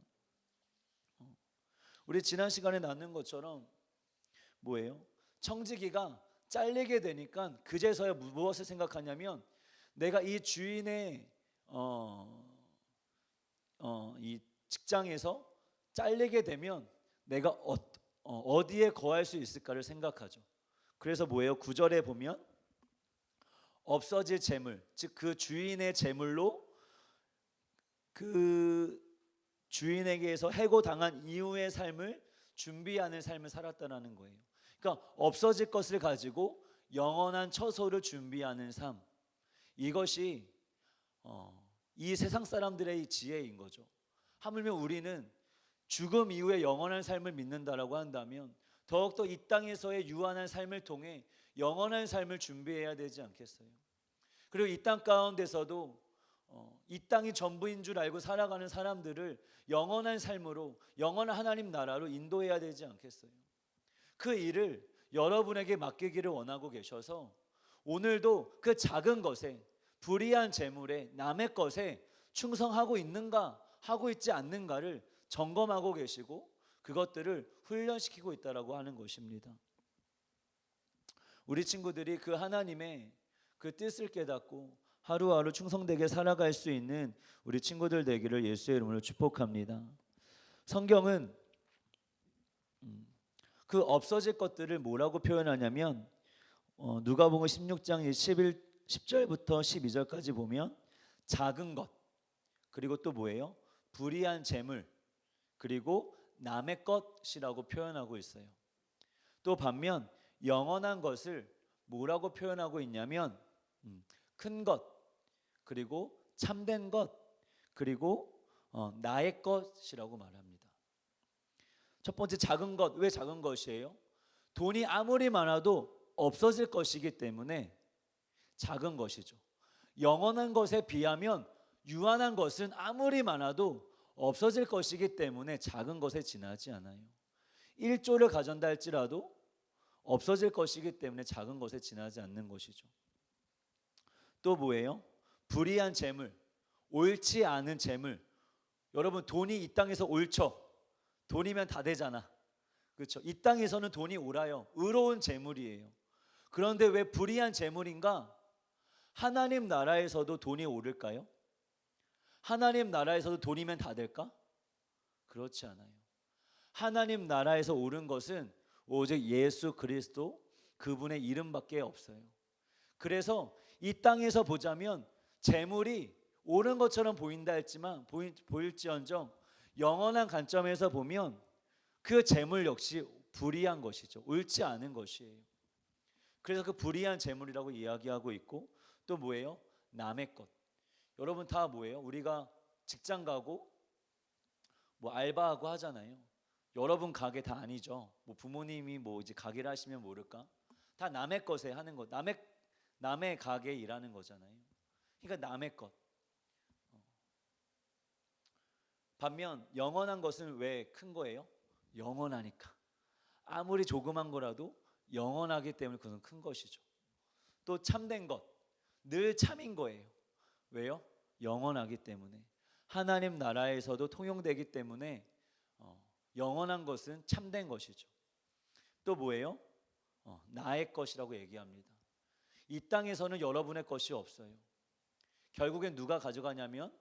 [SPEAKER 1] 우리 지난 시간에 나눈 것처럼 뭐예요? 청지기가 잘리게 되니까 그제서야 무엇을 생각하냐면, 내가 이 주인의 이 직장에서 잘리게 되면 내가 어디에 거할 수 있을까를 생각하죠. 그래서 뭐예요? 9절에 보면 없어질 재물, 즉 그 주인의 재물로 그 주인에게서 해고당한 이후의 삶을 준비하는 삶을 살았다는 거예요. 그러니까 없어질 것을 가지고 영원한 처소를 준비하는 삶, 이것이 이 세상 사람들의 지혜인 거죠. 하물며 우리는 죽음 이후의 영원한 삶을 믿는다라고 한다면 더욱더 이 땅에서의 유한한 삶을 통해 영원한 삶을 준비해야 되지 않겠어요? 그리고 이 땅 가운데서도 이 땅이 전부인 줄 알고 살아가는 사람들을 영원한 삶으로, 영원한 하나님 나라로 인도해야 되지 않겠어요? 그 일을 여러분에게 맡기기를 원하고 계셔서 오늘도 그 작은 것에, 불의한 재물에, 남의 것에 충성하고 있는가 하고 있지 않는가를 점검하고 계시고 그것들을 훈련시키고 있다라고 하는 것입니다. 우리 친구들이 그 하나님의 그 뜻을 깨닫고 하루하루 충성되게 살아갈 수 있는 우리 친구들 되기를 예수의 이름으로 축복합니다. 성경은 그 없어질 것들을 뭐라고 표현하냐면 누가복음 16장 10절부터 12절까지 보면 작은 것, 그리고 또 뭐예요? 불의한 재물, 그리고 남의 것이라고 표현하고 있어요. 또 반면 영원한 것을 뭐라고 표현하고 있냐면 큰 것, 그리고 참된 것, 그리고 나의 것이라고 말합니다. 첫 번째 작은 것, 왜 작은 것이에요? 돈이 아무리 많아도 없어질 것이기 때문에 작은 것이죠. 영원한 것에 비하면 유한한 것은 아무리 많아도 없어질 것이기 때문에 작은 것에 지나지 않아요. 1조를 가진다 할지라도 없어질 것이기 때문에 작은 것에 지나지 않는 것이죠. 또 뭐예요? 불의한 재물, 옳지 않은 재물. 여러분, 돈이 이 땅에서 옳죠. 돈이면 다 되잖아. 그렇죠? 이 땅에서는 돈이 옳아요. 의로운 재물이에요. 그런데 왜 불의한 재물인가? 하나님 나라에서도 돈이 옳을까요? 하나님 나라에서도 돈이면 다 될까? 그렇지 않아요. 하나님 나라에서 옳은 것은 오직 예수 그리스도 그분의 이름밖에 없어요. 그래서 이 땅에서 보자면 재물이 옳은 것처럼 보인다 했지만 보일지언정 영원한 관점에서 보면 그 재물 역시 불의한 것이죠. 옳지 않은 것이에요. 그래서 그 불의한 재물이라고 이야기하고 있고, 또 뭐예요? 남의 것. 여러분 다 뭐예요? 우리가 직장 가고 뭐 알바하고 하잖아요. 여러분 가게 다 아니죠. 뭐 부모님이 뭐 이제 가게를 하시면 모를까? 다 남의 것에 하는 것. 남의 가게에 일하는 거잖아요. 그러니까 남의 것. 반면 영원한 것은 왜 큰 거예요? 영원하니까. 아무리 조그만 거라도 영원하기 때문에 그것은 큰 것이죠. 또 참된 것, 늘 참인 거예요. 왜요? 영원하기 때문에. 하나님 나라에서도 통용되기 때문에 영원한 것은 참된 것이죠. 또 뭐예요? 나의 것이라고 얘기합니다. 이 땅에서는 여러분의 것이 없어요. 결국엔 누가 가져가냐면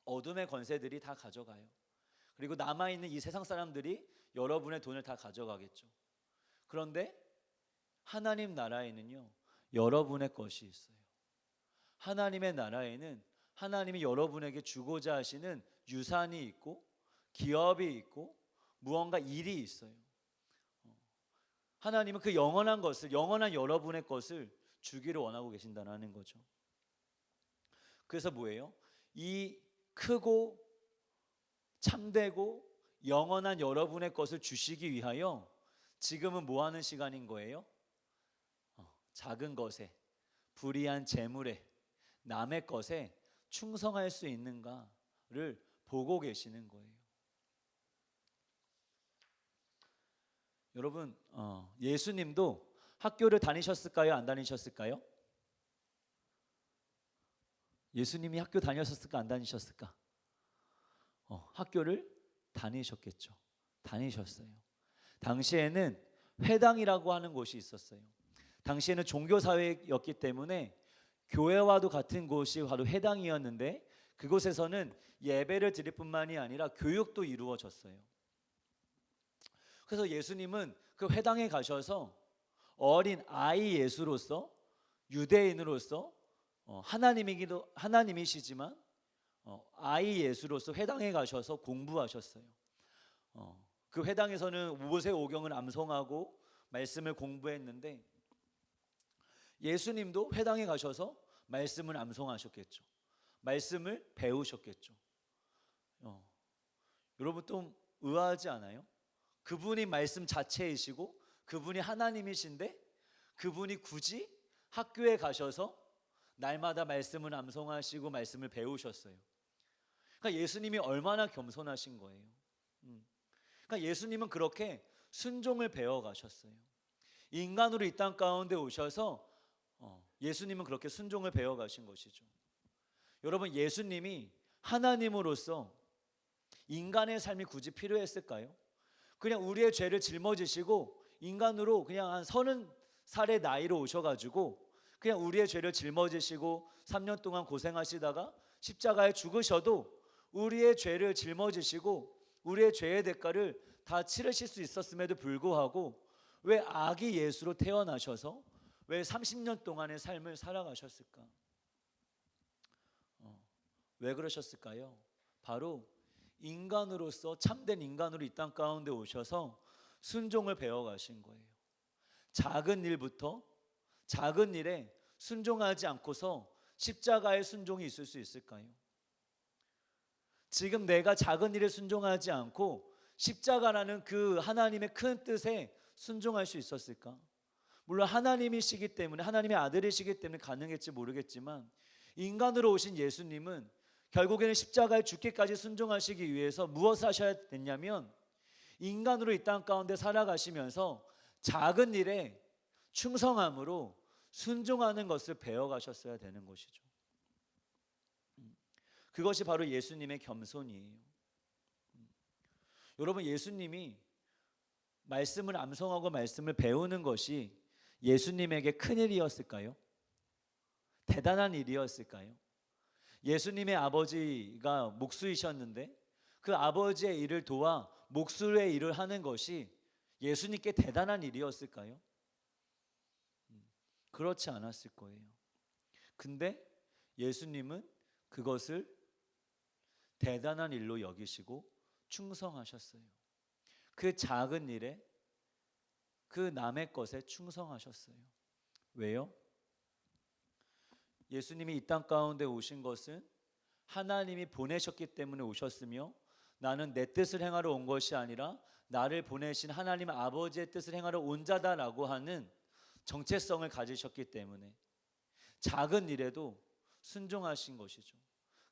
[SPEAKER 1] 어둠의 권세들이 다 가져가요. 그리고 남아있는 이 세상 사람들이 여러분의 돈을 다 가져가겠죠. 그런데 하나님 나라에는요, 여러분의 것이 있어요. 하나님의 나라에는 하나님이 여러분에게 주고자 하시는 유산이 있고 기업이 있고 무언가 일이 있어요. 하나님은 그 영원한 것을, 영원한 여러분의 것을 주기를 원하고 계신다는 거죠. 그래서 뭐예요? 이 크고 참되고 영원한 여러분의 것을 주시기 위하여 지금은 뭐 하는 시간인 거예요? 작은 것에, 불의한 재물에, 남의 것에 충성할 수 있는가를 보고 계시는 거예요. 여러분, 예수님도 학교를 다니셨을까요? 안 다니셨을까요? 예수님이 학교 다녔을까? 안 다니셨을까? 학교를 다니셨겠죠. 다니셨어요. 당시에는 회당이라고 하는 곳이 있었어요. 당시에는 종교사회였기 때문에 교회와도 같은 곳이 바로 회당이었는데, 그곳에서는 예배를 드릴 뿐만이 아니라 교육도 이루어졌어요. 그래서 예수님은 그 회당에 가셔서 어린 아이 예수로서, 유대인으로서, 하나님이시지만 아이 예수로서 회당에 가셔서 공부하셨어요. 그 회당에서는 모세오경을 암송하고 말씀을 공부했는데, 예수님도 회당에 가셔서 말씀을 암송하셨겠죠. 말씀을 배우셨겠죠. 여러분 좀 의아하지 않아요? 그분이 말씀 자체이시고 그분이 하나님이신데 그분이 굳이 학교에 가셔서 날마다 말씀을 암송하시고 말씀을 배우셨어요. 그러니까 예수님이 얼마나 겸손하신 거예요. 그러니까 예수님은 그렇게 순종을 배워가셨어요. 인간으로 이 땅 가운데 오셔서 예수님은 그렇게 순종을 배워가신 것이죠. 여러분, 예수님이 하나님으로서 인간의 삶이 굳이 필요했을까요? 그냥 우리의 죄를 짊어지시고 인간으로 그냥 한 30살의 나이로 오셔가지고 그냥 우리의 죄를 짊어지시고 3년 동안 고생하시다가 십자가에 죽으셔도 우리의 죄를 짊어지시고 우리의 죄의 대가를 다 치르실 수 있었음에도 불구하고 왜 아기 예수로 태어나셔서 왜 30년 동안의 삶을 살아가셨을까? 왜 그러셨을까요? 바로 인간으로서 참된 인간으로 이 땅 가운데 오셔서 순종을 배워가신 거예요. 작은 일부터 작은 일에 순종하지 않고서 십자가의 순종이 있을 수 있을까요? 지금 내가 작은 일에 순종하지 않고 십자가라는 그 하나님의 큰 뜻에 순종할 수 있었을까? 물론 하나님이시기 때문에, 하나님의 아들이시기 때문에 가능했지 모르겠지만 인간으로 오신 예수님은 결국에는 십자가에 죽기까지 순종하시기 위해서 무엇을 하셔야 됐냐면 인간으로 이 땅 가운데 살아가시면서 작은 일에 충성함으로 순종하는 것을 배워가셨어야 되는 것이죠. 그것이 바로 예수님의 겸손이에요. 여러분, 예수님이 말씀을 암송하고 말씀을 배우는 것이 예수님에게 큰일이었을까요? 대단한 일이었을까요? 예수님의 아버지가 목수이셨는데 그 아버지의 일을 도와 목수의 일을 하는 것이 예수님께 대단한 일이었을까요? 그렇지 않았을 거예요. 근데 예수님은 그것을 대단한 일로 여기시고 충성하셨어요. 그 작은 일에, 그 남의 것에 충성하셨어요. 왜요? 예수님이 이 땅 가운데 오신 것은 하나님이 보내셨기 때문에 오셨으며 나는 내 뜻을 행하러 온 것이 아니라 나를 보내신 하나님 아버지의 뜻을 행하러 온 자다라고 하는 정체성을 가지셨기 때문에 작은 일에도 순종하신 것이죠.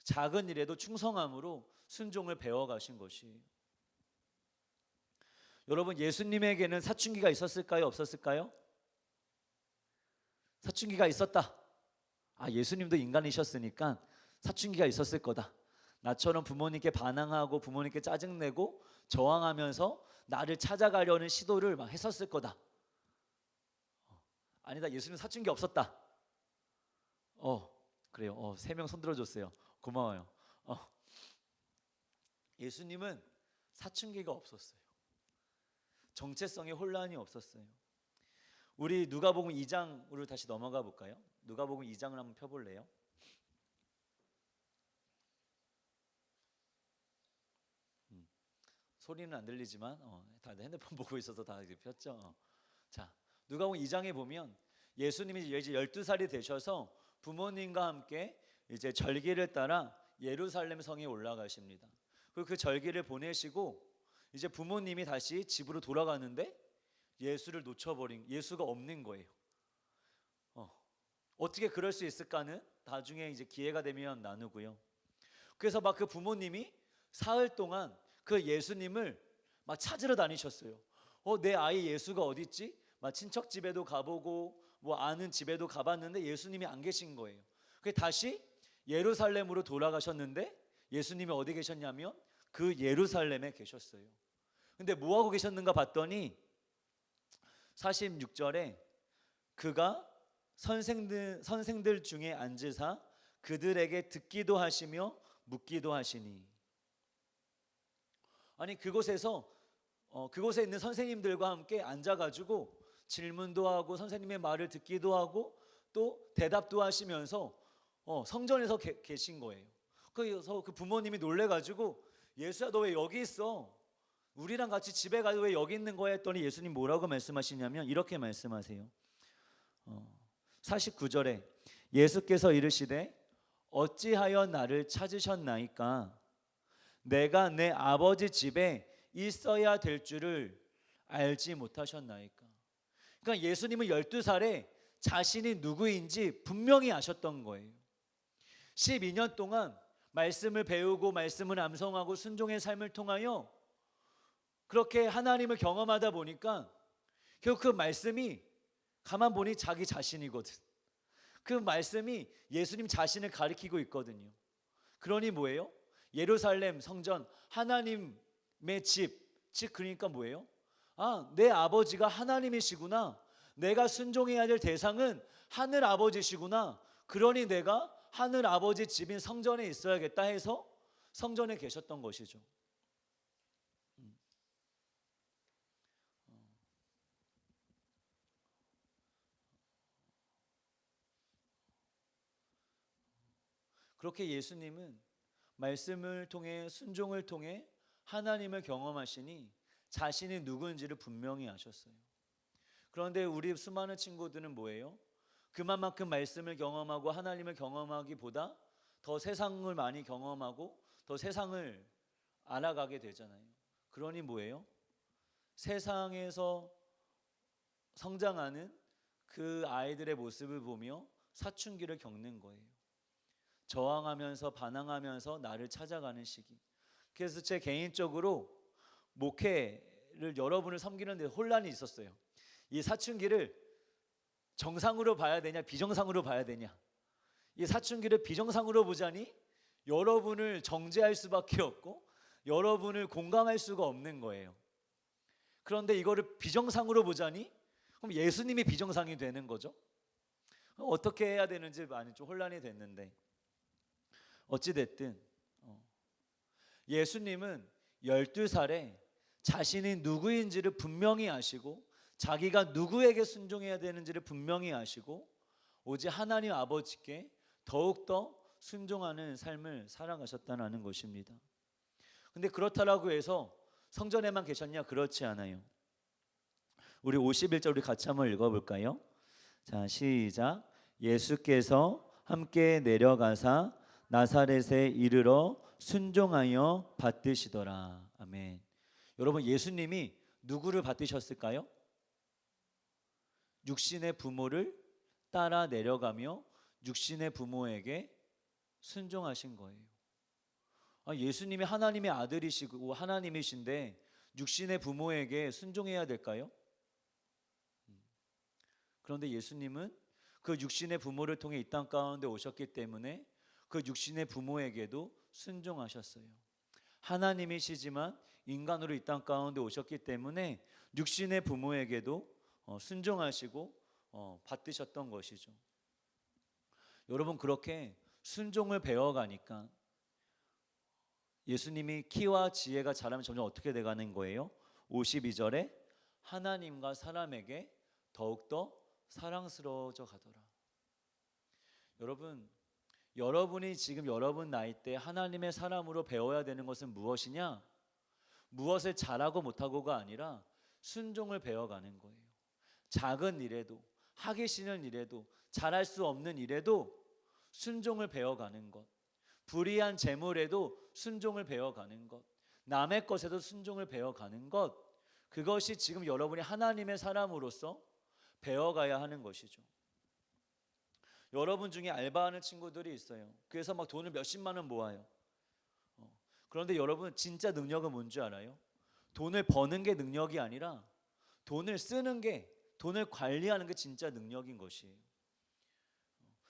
[SPEAKER 1] 작은 일에도 충성함으로 순종을 배워가신 것이에요. 여러분, 예수님에게는 사춘기가 있었을까요? 없었을까요? 사춘기가 있었다. 예수님도 인간이셨으니까 사춘기가 있었을 거다. 나처럼 부모님께 반항하고 부모님께 짜증내고 저항하면서 나를 찾아가려는 시도를 막 했었을 거다. 아니다, 예수님 사춘기 없었다. 그래요. 3명 손 들어줬어요. 고마워요. 예수님은 사춘기가 없었어요. 정체성에 혼란이 없었어요. 우리 누가복음 2장으로 다시 넘어가 볼까요? 누가복음 2장을 한번 펴볼래요? 소리는 안 들리지만 다들 핸드폰 보고 있어서 다 이렇게 폈죠. 자, 누가복음 2장에 보면 예수님이 이제 12살이 되셔서 부모님과 함께 이제 절기를 따라 예루살렘 성에 올라가십니다. 그리고 그 절기를 보내시고 이제 부모님이 다시 집으로 돌아가는데 예수를 놓쳐버린, 예수가 없는 거예요. 어떻게 그럴 수 있을까는 나중에 이제 기회가 되면 나누고요. 그래서 막 그 부모님이 사흘 동안 그 예수님을 막 찾으러 다니셨어요. 내 아이 예수가 어디 있지? 막 친척 집에도 가보고 뭐 아는 집에도 가봤는데 예수님이 안 계신 거예요. 그래서 다시 예루살렘으로 돌아가셨는데 예수님이 어디 계셨냐면 그 예루살렘에 계셨어요. 근데 뭐 하고 계셨는가 봤더니 46절에 그가 선생들 중에 앉으사 그들에게 듣기도 하시며 묻기도 하시니. 아니, 그곳에 있는 선생님들과 함께 앉아가지고 질문도 하고 선생님의 말을 듣기도 하고 또 대답도 하시면서 성전에서 계신 거예요. 그래서 그 부모님이 놀래가지고 예수야, 너 왜 여기 있어? 우리랑 같이 집에 가도 왜 여기 있는 거야? 했더니 예수님 뭐라고 말씀하시냐면 이렇게 말씀하세요. 49절에 예수께서 이르시되 어찌하여 나를 찾으셨나이까? 내가 내 아버지 집에 있어야 될 줄을 알지 못하셨나이까? 그러니까 예수님은 12살에 자신이 누구인지 분명히 아셨던 거예요. 12년 동안 말씀을 배우고 말씀을 암송하고 순종의 삶을 통하여 그렇게 하나님을 경험하다 보니까 결국 그 말씀이 가만 보니 자기 자신이거든. 그 말씀이 예수님 자신을 가리키고 있거든요. 그러니 뭐예요? 예루살렘 성전, 하나님의 집, 즉 그러니까 뭐예요? 내 아버지가 하나님이시구나. 내가 순종해야 될 대상은 하늘 아버지시구나. 그러니 내가 하늘 아버지 집인 성전에 있어야겠다 해서 성전에 계셨던 것이죠. 그렇게 예수님은 말씀을 통해 순종을 통해 하나님을 경험하시니 자신이 누구인지를 분명히 아셨어요. 그런데 우리 수많은 친구들은 뭐예요? 그만큼 말씀을 경험하고 하나님을 경험하기보다 더 세상을 많이 경험하고 더 세상을 알아가게 되잖아요. 그러니 뭐예요? 세상에서 성장하는 그 아이들의 모습을 보며 사춘기를 겪는 거예요. 저항하면서 반항하면서 나를 찾아가는 시기. 그래서 제 개인적으로 목회를 여러분을 섬기는 데 혼란이 있었어요. 이 사춘기를 정상으로 봐야 되냐 비정상으로 봐야 되냐. 이 사춘기를 비정상으로 보자니 여러분을 정죄할 수밖에 없고 여러분을 공감할 수가 없는 거예요. 그런데 이거를 비정상으로 보자니 그럼 예수님이 비정상이 되는 거죠. 어떻게 해야 되는지 많이 좀 혼란이 됐는데 어찌됐든 예수님은 12살에 자신이 누구인지를 분명히 아시고 자기가 누구에게 순종해야 되는지를 분명히 아시고 오직 하나님 아버지께 더욱더 순종하는 삶을 살아가셨다는 것입니다. 근데 그렇다라고 해서 성전에만 계셨냐? 그렇지 않아요. 우리 51절 우리 같이 한번 읽어볼까요? 자, 시작. 예수께서 함께 내려가사 나사렛에 이르러 순종하여 받드시더라. 아멘. 여러분, 예수님이 누구를 받드셨을까요? 육신의 부모를 따라 내려가며 육신의 부모에게 순종하신 거예요. 예수님이 하나님의 아들이시고 하나님이신데 육신의 부모에게 순종해야 될까요? 그런데 예수님은 그 육신의 부모를 통해 이 땅 가운데 오셨기 때문에 그 육신의 부모에게도 순종하셨어요. 하나님이시지만 인간으로 이 땅 가운데 오셨기 때문에 육신의 부모에게도 순종하시고 받드셨던 것이죠. 여러분, 그렇게 순종을 배워가니까 예수님이 키와 지혜가 자라면 점점 어떻게 돼가는 거예요? 52절에 하나님과 사람에게 더욱더 사랑스러워져 가더라. 여러분, 여러분이 지금 여러분 나이 때 하나님의 사람으로 배워야 되는 것은 무엇이냐? 무엇을 잘하고 못하고가 아니라 순종을 배워가는 거예요. 작은 일에도, 하기 싫은 일에도, 잘할 수 없는 일에도 순종을 배워가는 것. 불의한 재물에도 순종을 배워가는 것. 남의 것에도 순종을 배워가는 것. 그것이 지금 여러분이 하나님의 사람으로서 배워가야 하는 것이죠. 여러분 중에 알바하는 친구들이 있어요. 그래서 막 돈을 몇십만 원 모아요. 그런데 여러분, 진짜 능력은 뭔지 알아요? 돈을 버는 게 능력이 아니라 돈을 쓰는 게, 돈을 관리하는 게 진짜 능력인 것이에요.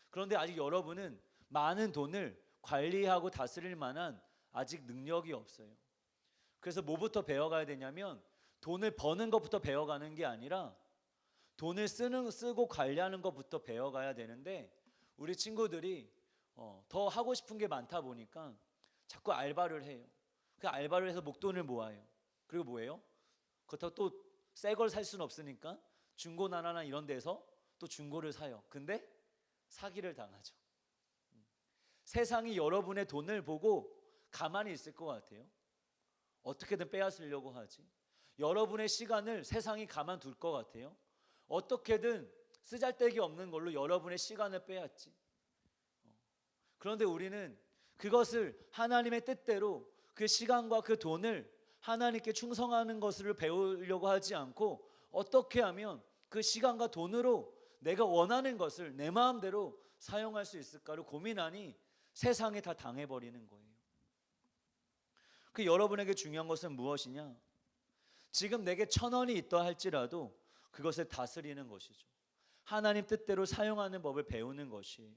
[SPEAKER 1] 그런데 아직 여러분은 많은 돈을 관리하고 다스릴 만한 아직 능력이 없어요. 그래서 뭐부터 배워가야 되냐면 돈을 버는 것부터 배워가는 게 아니라 돈을 쓰고 관리하는 것부터 배워가야 되는데 우리 친구들이 더 하고 싶은 게 많다 보니까 자꾸 알바를 해요. 그 알바를 해서 목돈을 모아요. 그리고 뭐예요? 그렇다고 또 새 걸 살 수는 없으니까 중고나라나 이런 데서 또 중고를 사요. 근데 사기를 당하죠. 세상이 여러분의 돈을 보고 가만히 있을 것 같아요? 어떻게든 빼앗으려고 하지. 여러분의 시간을 세상이 가만둘 것 같아요? 어떻게든 쓰잘데기 없는 걸로 여러분의 시간을 빼앗지. 그런데 우리는 그것을 하나님의 뜻대로 그 시간과 그 돈을 하나님께 충성하는 것을 배우려고 하지 않고 어떻게 하면 그 시간과 돈으로 내가 원하는 것을 내 마음대로 사용할 수 있을까를 고민하니 세상에 다 당해버리는 거예요. 그 여러분에게 중요한 것은 무엇이냐? 지금 내게 1,000원이 있다 할지라도 그것을 다스리는 것이죠. 하나님 뜻대로 사용하는 법을 배우는 것이에요.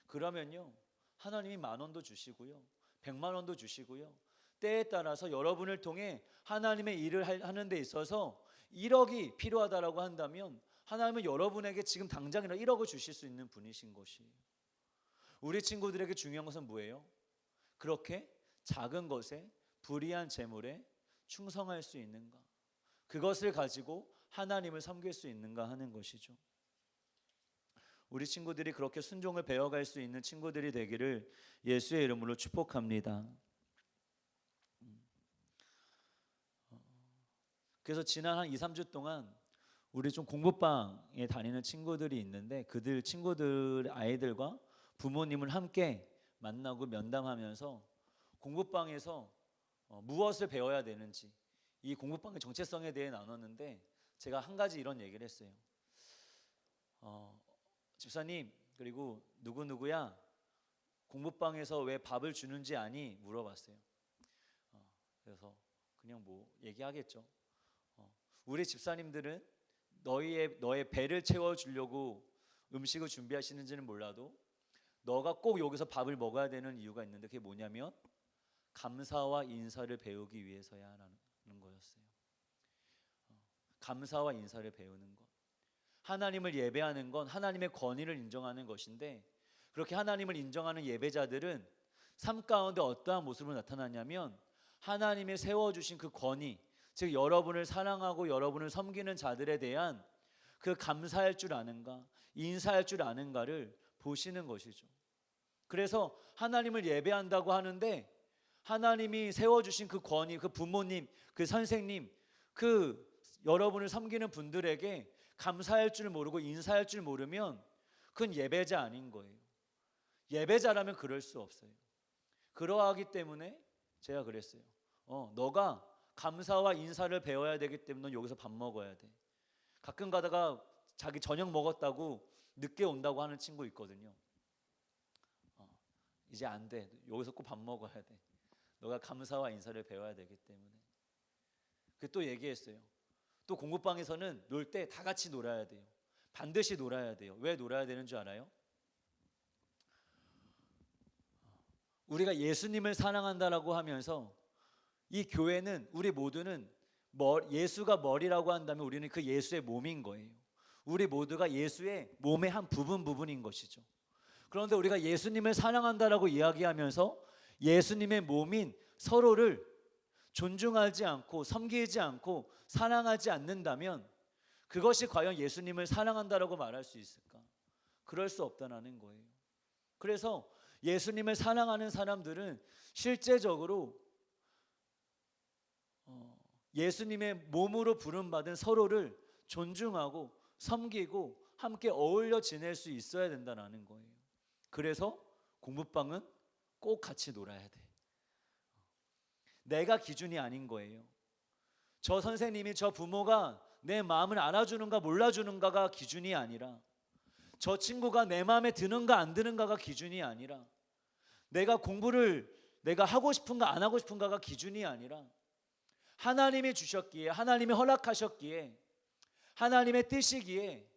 [SPEAKER 1] 그러면요, 하나님이 10,000원도 주시고요, 100,000원도 주시고요, 때에 따라서 여러분을 통해 하나님의 일을 하는 데 있어서 1억이 필요하다라고 한다면 하나님은 여러분에게 지금 당장이라 1억을 주실 수 있는 분이신 것이에요. 우리 친구들에게 중요한 것은 뭐예요? 그렇게 작은 것에, 불이한 재물에 충성할 수 있는가, 그것을 가지고 하나님을 섬길 수 있는가 하는 것이죠. 우리 친구들이 그렇게 순종을 배워갈 수 있는 친구들이 되기를 예수의 이름으로 축복합니다. 그래서 지난 한 2, 3주 동안 우리 좀 공부방에 다니는 친구들이 있는데, 그들 친구들 아이들과 부모님을 함께 만나고 면담하면서 공부방에서 무엇을 배워야 되는지, 이 공부방의 정체성에 대해 나눴는데, 제가 한 가지 이런 얘기를 했어요. 집사님, 그리고 누구누구야, 공부방에서 왜 밥을 주는지 아니? 물어봤어요. 그래서 그냥 뭐 얘기하겠죠. 우리 집사님들은 너의 배를 채워주려고 음식을 준비하시는지는 몰라도 너가 꼭 여기서 밥을 먹어야 되는 이유가 있는데, 그게 뭐냐면 감사와 인사를 배우기 위해서야라는 거였어요. 감사와 인사를 배우는 것, 하나님을 예배하는 건 하나님의 권위를 인정하는 것인데, 그렇게 하나님을 인정하는 예배자들은 삶 가운데 어떠한 모습으로 나타나냐면 하나님이 세워주신 그 권위, 즉 여러분을 사랑하고 여러분을 섬기는 자들에 대한 그 감사할 줄 아는가, 인사할 줄 아는가를 보시는 것이죠. 그래서 하나님을 예배한다고 하는데 하나님이 세워주신 그 권위, 그 부모님, 그 선생님, 그 여러분을 섬기는 분들에게 감사할 줄 모르고 인사할 줄 모르면 그건 예배자 아닌 거예요. 예배자라면 그럴 수 없어요. 그러하기 때문에 제가 그랬어요. 너가 감사와 인사를 배워야 되기 때문에 넌 여기서 밥 먹어야 돼. 가끔 가다가 자기 저녁 먹었다고 늦게 온다고 하는 친구 있거든요. 이제 안 돼. 여기서 꼭 밥 먹어야 돼. 너가 감사와 인사를 배워야 되기 때문에. 또 얘기했어요. 또 공부방에서는 놀 때 다 같이 놀아야 돼요. 반드시 놀아야 돼요. 왜 놀아야 되는 줄 알아요? 우리가 예수님을 사랑한다라고 하면서 이 교회는, 우리 모두는 예수가 머리라고 한다면 우리는 그 예수의 몸인 거예요. 우리 모두가 예수의 몸의 한 부분인 것이죠. 그런데 우리가 예수님을 사랑한다라고 이야기하면서 예수님의 몸인 서로를 존중하지 않고 섬기지 않고 사랑하지 않는다면 그것이 과연 예수님을 사랑한다라고 말할 수 있을까? 그럴 수 없다는 거예요. 그래서 예수님을 사랑하는 사람들은 실제적으로 예수님의 몸으로 부름받은 서로를 존중하고 섬기고 함께 어울려 지낼 수 있어야 된다는 거예요. 그래서 공부방은 꼭 같이 놀아야 돼. 내가 기준이 아닌 거예요. 저 선생님이, 저 부모가 내 마음을 알아주는가 몰라주는가가 기준이 아니라, 저 친구가 내 마음에 드는가 안 드는가가 기준이 아니라, 내가 공부를 내가 하고 싶은가 안 하고 싶은가가 기준이 아니라, 하나님이 주셨기에, 하나님이 허락하셨기에, 하나님의 뜻이기에,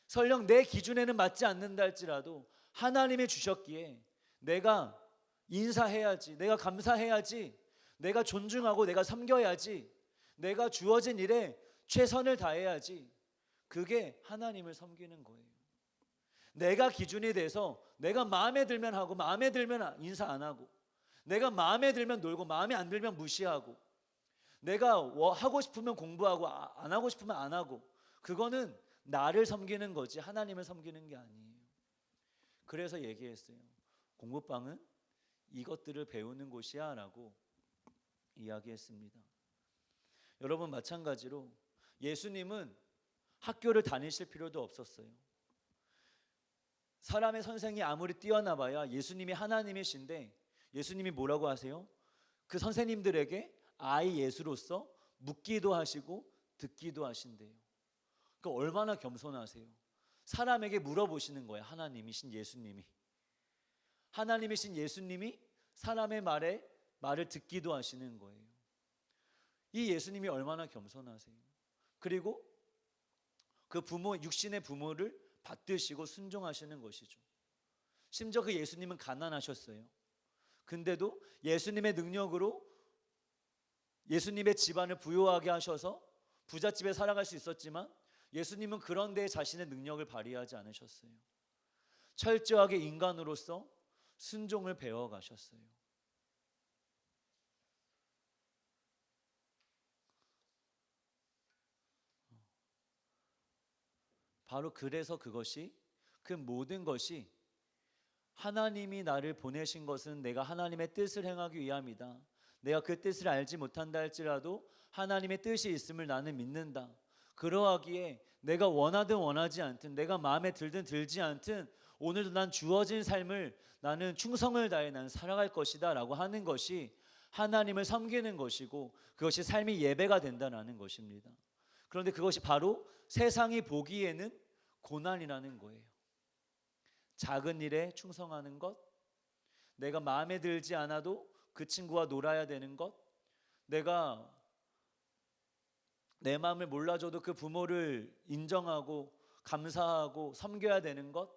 [SPEAKER 1] 설령 내 기준에는 맞지 않는다 할지라도 하나님이 주셨기에 내가 인사해야지, 내가 감사해야지, 내가 존중하고 내가 섬겨야지, 내가 주어진 일에 최선을 다해야지, 그게 하나님을 섬기는 거예요. 내가 기준이 돼서 내가 마음에 들면 하고 마음에 들면 인사 안 하고, 내가 마음에 들면 놀고 마음에 안 들면 무시하고, 내가 하고 싶으면 공부하고 안 하고 싶으면 안 하고, 그거는 나를 섬기는 거지 하나님을 섬기는 게 아니에요. 그래서 얘기했어요. 공부방은 이것들을 배우는 곳이야 라고 이야기했습니다. 여러분, 마찬가지로 예수님은 학교를 다니실 필요도 없었어요. 사람의 선생이 아무리 뛰어나봐야 예수님이 하나님이신데, 예수님이 뭐라고 하세요? 그 선생님들에게 아이 예수로서 묻기도 하시고 듣기도 하신대요. 그러니까 얼마나 겸손하세요. 사람에게 물어보시는 거예요. 하나님이신 예수님이, 하나님이신 예수님이 사람의 말을 듣기도 하시는 거예요. 이 예수님이 얼마나 겸손하세요. 그리고 그 육신의 부모를 받드시고 순종하시는 것이죠. 심지어 그 예수님은 가난하셨어요. 근데도 예수님의 능력으로 예수님의 집안을 부유하게 하셔서 부잣집에 살아갈 수 있었지만, 예수님은 그런 데 자신의 능력을 발휘하지 않으셨어요. 철저하게 인간으로서 순종을 배워가셨어요. 바로 그래서 그것이, 그 모든 것이 하나님이 나를 보내신 것은 내가 하나님의 뜻을 행하기 위함이다. 내가 그 뜻을 알지 못한다 할지라도 하나님의 뜻이 있음을 나는 믿는다. 그러하기에 내가 원하든 원하지 않든, 내가 마음에 들든 들지 않든 오늘도 난 주어진 삶을 나는 충성을 다해 나는 살아갈 것이다 라고 하는 것이 하나님을 섬기는 것이고, 그것이 삶의 예배가 된다는 것입니다. 그런데 그것이 바로 세상이 보기에는 고난이라는 거예요. 작은 일에 충성하는 것, 내가 마음에 들지 않아도 그 친구와 놀아야 되는 것, 내가 내 마음을 몰라줘도 그 부모를 인정하고 감사하고 섬겨야 되는 것,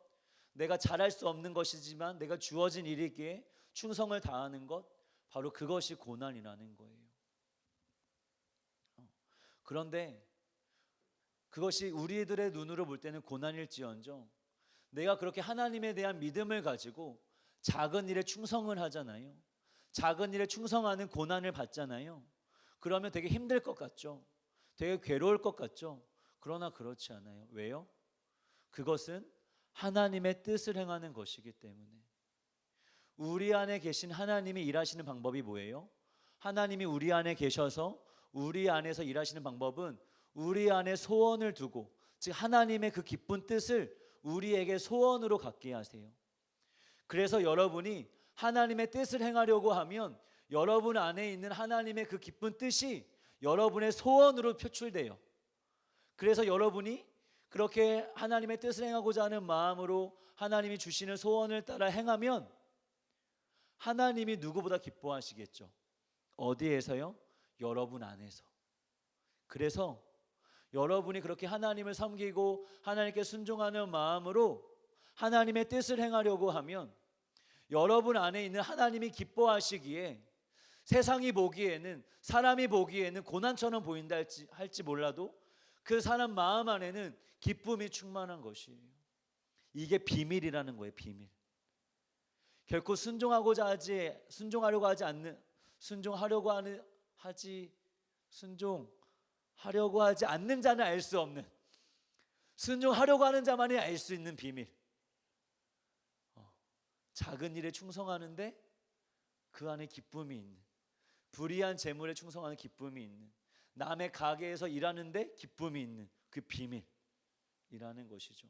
[SPEAKER 1] 내가 잘할 수 없는 것이지만 내가 주어진 일이기에 충성을 다하는 것, 바로 그것이 고난이라는 거예요. 그런데 그것이 우리들의 눈으로 볼 때는 고난일지언정, 내가 그렇게 하나님에 대한 믿음을 가지고 작은 일에 충성을 하잖아요. 작은 일에 충성하는 고난을 받잖아요. 그러면 되게 힘들 것 같죠. 되게 괴로울 것 같죠. 그러나 그렇지 않아요. 왜요? 그것은 하나님의 뜻을 행하는 것이기 때문에. 우리 안에 계신 하나님이 일하시는 방법이 뭐예요? 하나님이 우리 안에 계셔서 우리 안에서 일하시는 방법은 우리 안에 소원을 두고, 즉 하나님의 그 기쁜 뜻을 우리에게 소원으로 갖게 하세요. 그래서 여러분이 하나님의 뜻을 행하려고 하면 여러분 안에 있는 하나님의 그 기쁜 뜻이 여러분의 소원으로 표출돼요. 그래서 여러분이 그렇게 하나님의 뜻을 행하고자 하는 마음으로 하나님이 주시는 소원을 따라 행하면 하나님이 누구보다 기뻐하시겠죠. 어디에서요? 여러분 안에서. 그래서 여러분이 그렇게 하나님을 섬기고 하나님께 순종하는 마음으로 하나님의 뜻을 행하려고 하면 여러분 안에 있는 하나님이 기뻐하시기에 세상이 보기에는, 사람이 보기에는 고난처럼 보인다 할지 몰라도 그 사람 마음 안에는 기쁨이 충만한 것이에요. 이게 비밀이라는 거예요. 비밀. 결코 순종하려고 하지 않는 자는 알 수 없는, 순종하려고 하는 자만이 알 수 있는 비밀. 작은 일에 충성하는데 그 안에 기쁨이 있는, 불의한 재물에 충성하는 기쁨이 있는, 남의 가게에서 일하는데 기쁨이 있는 그 비밀이라는 것이죠.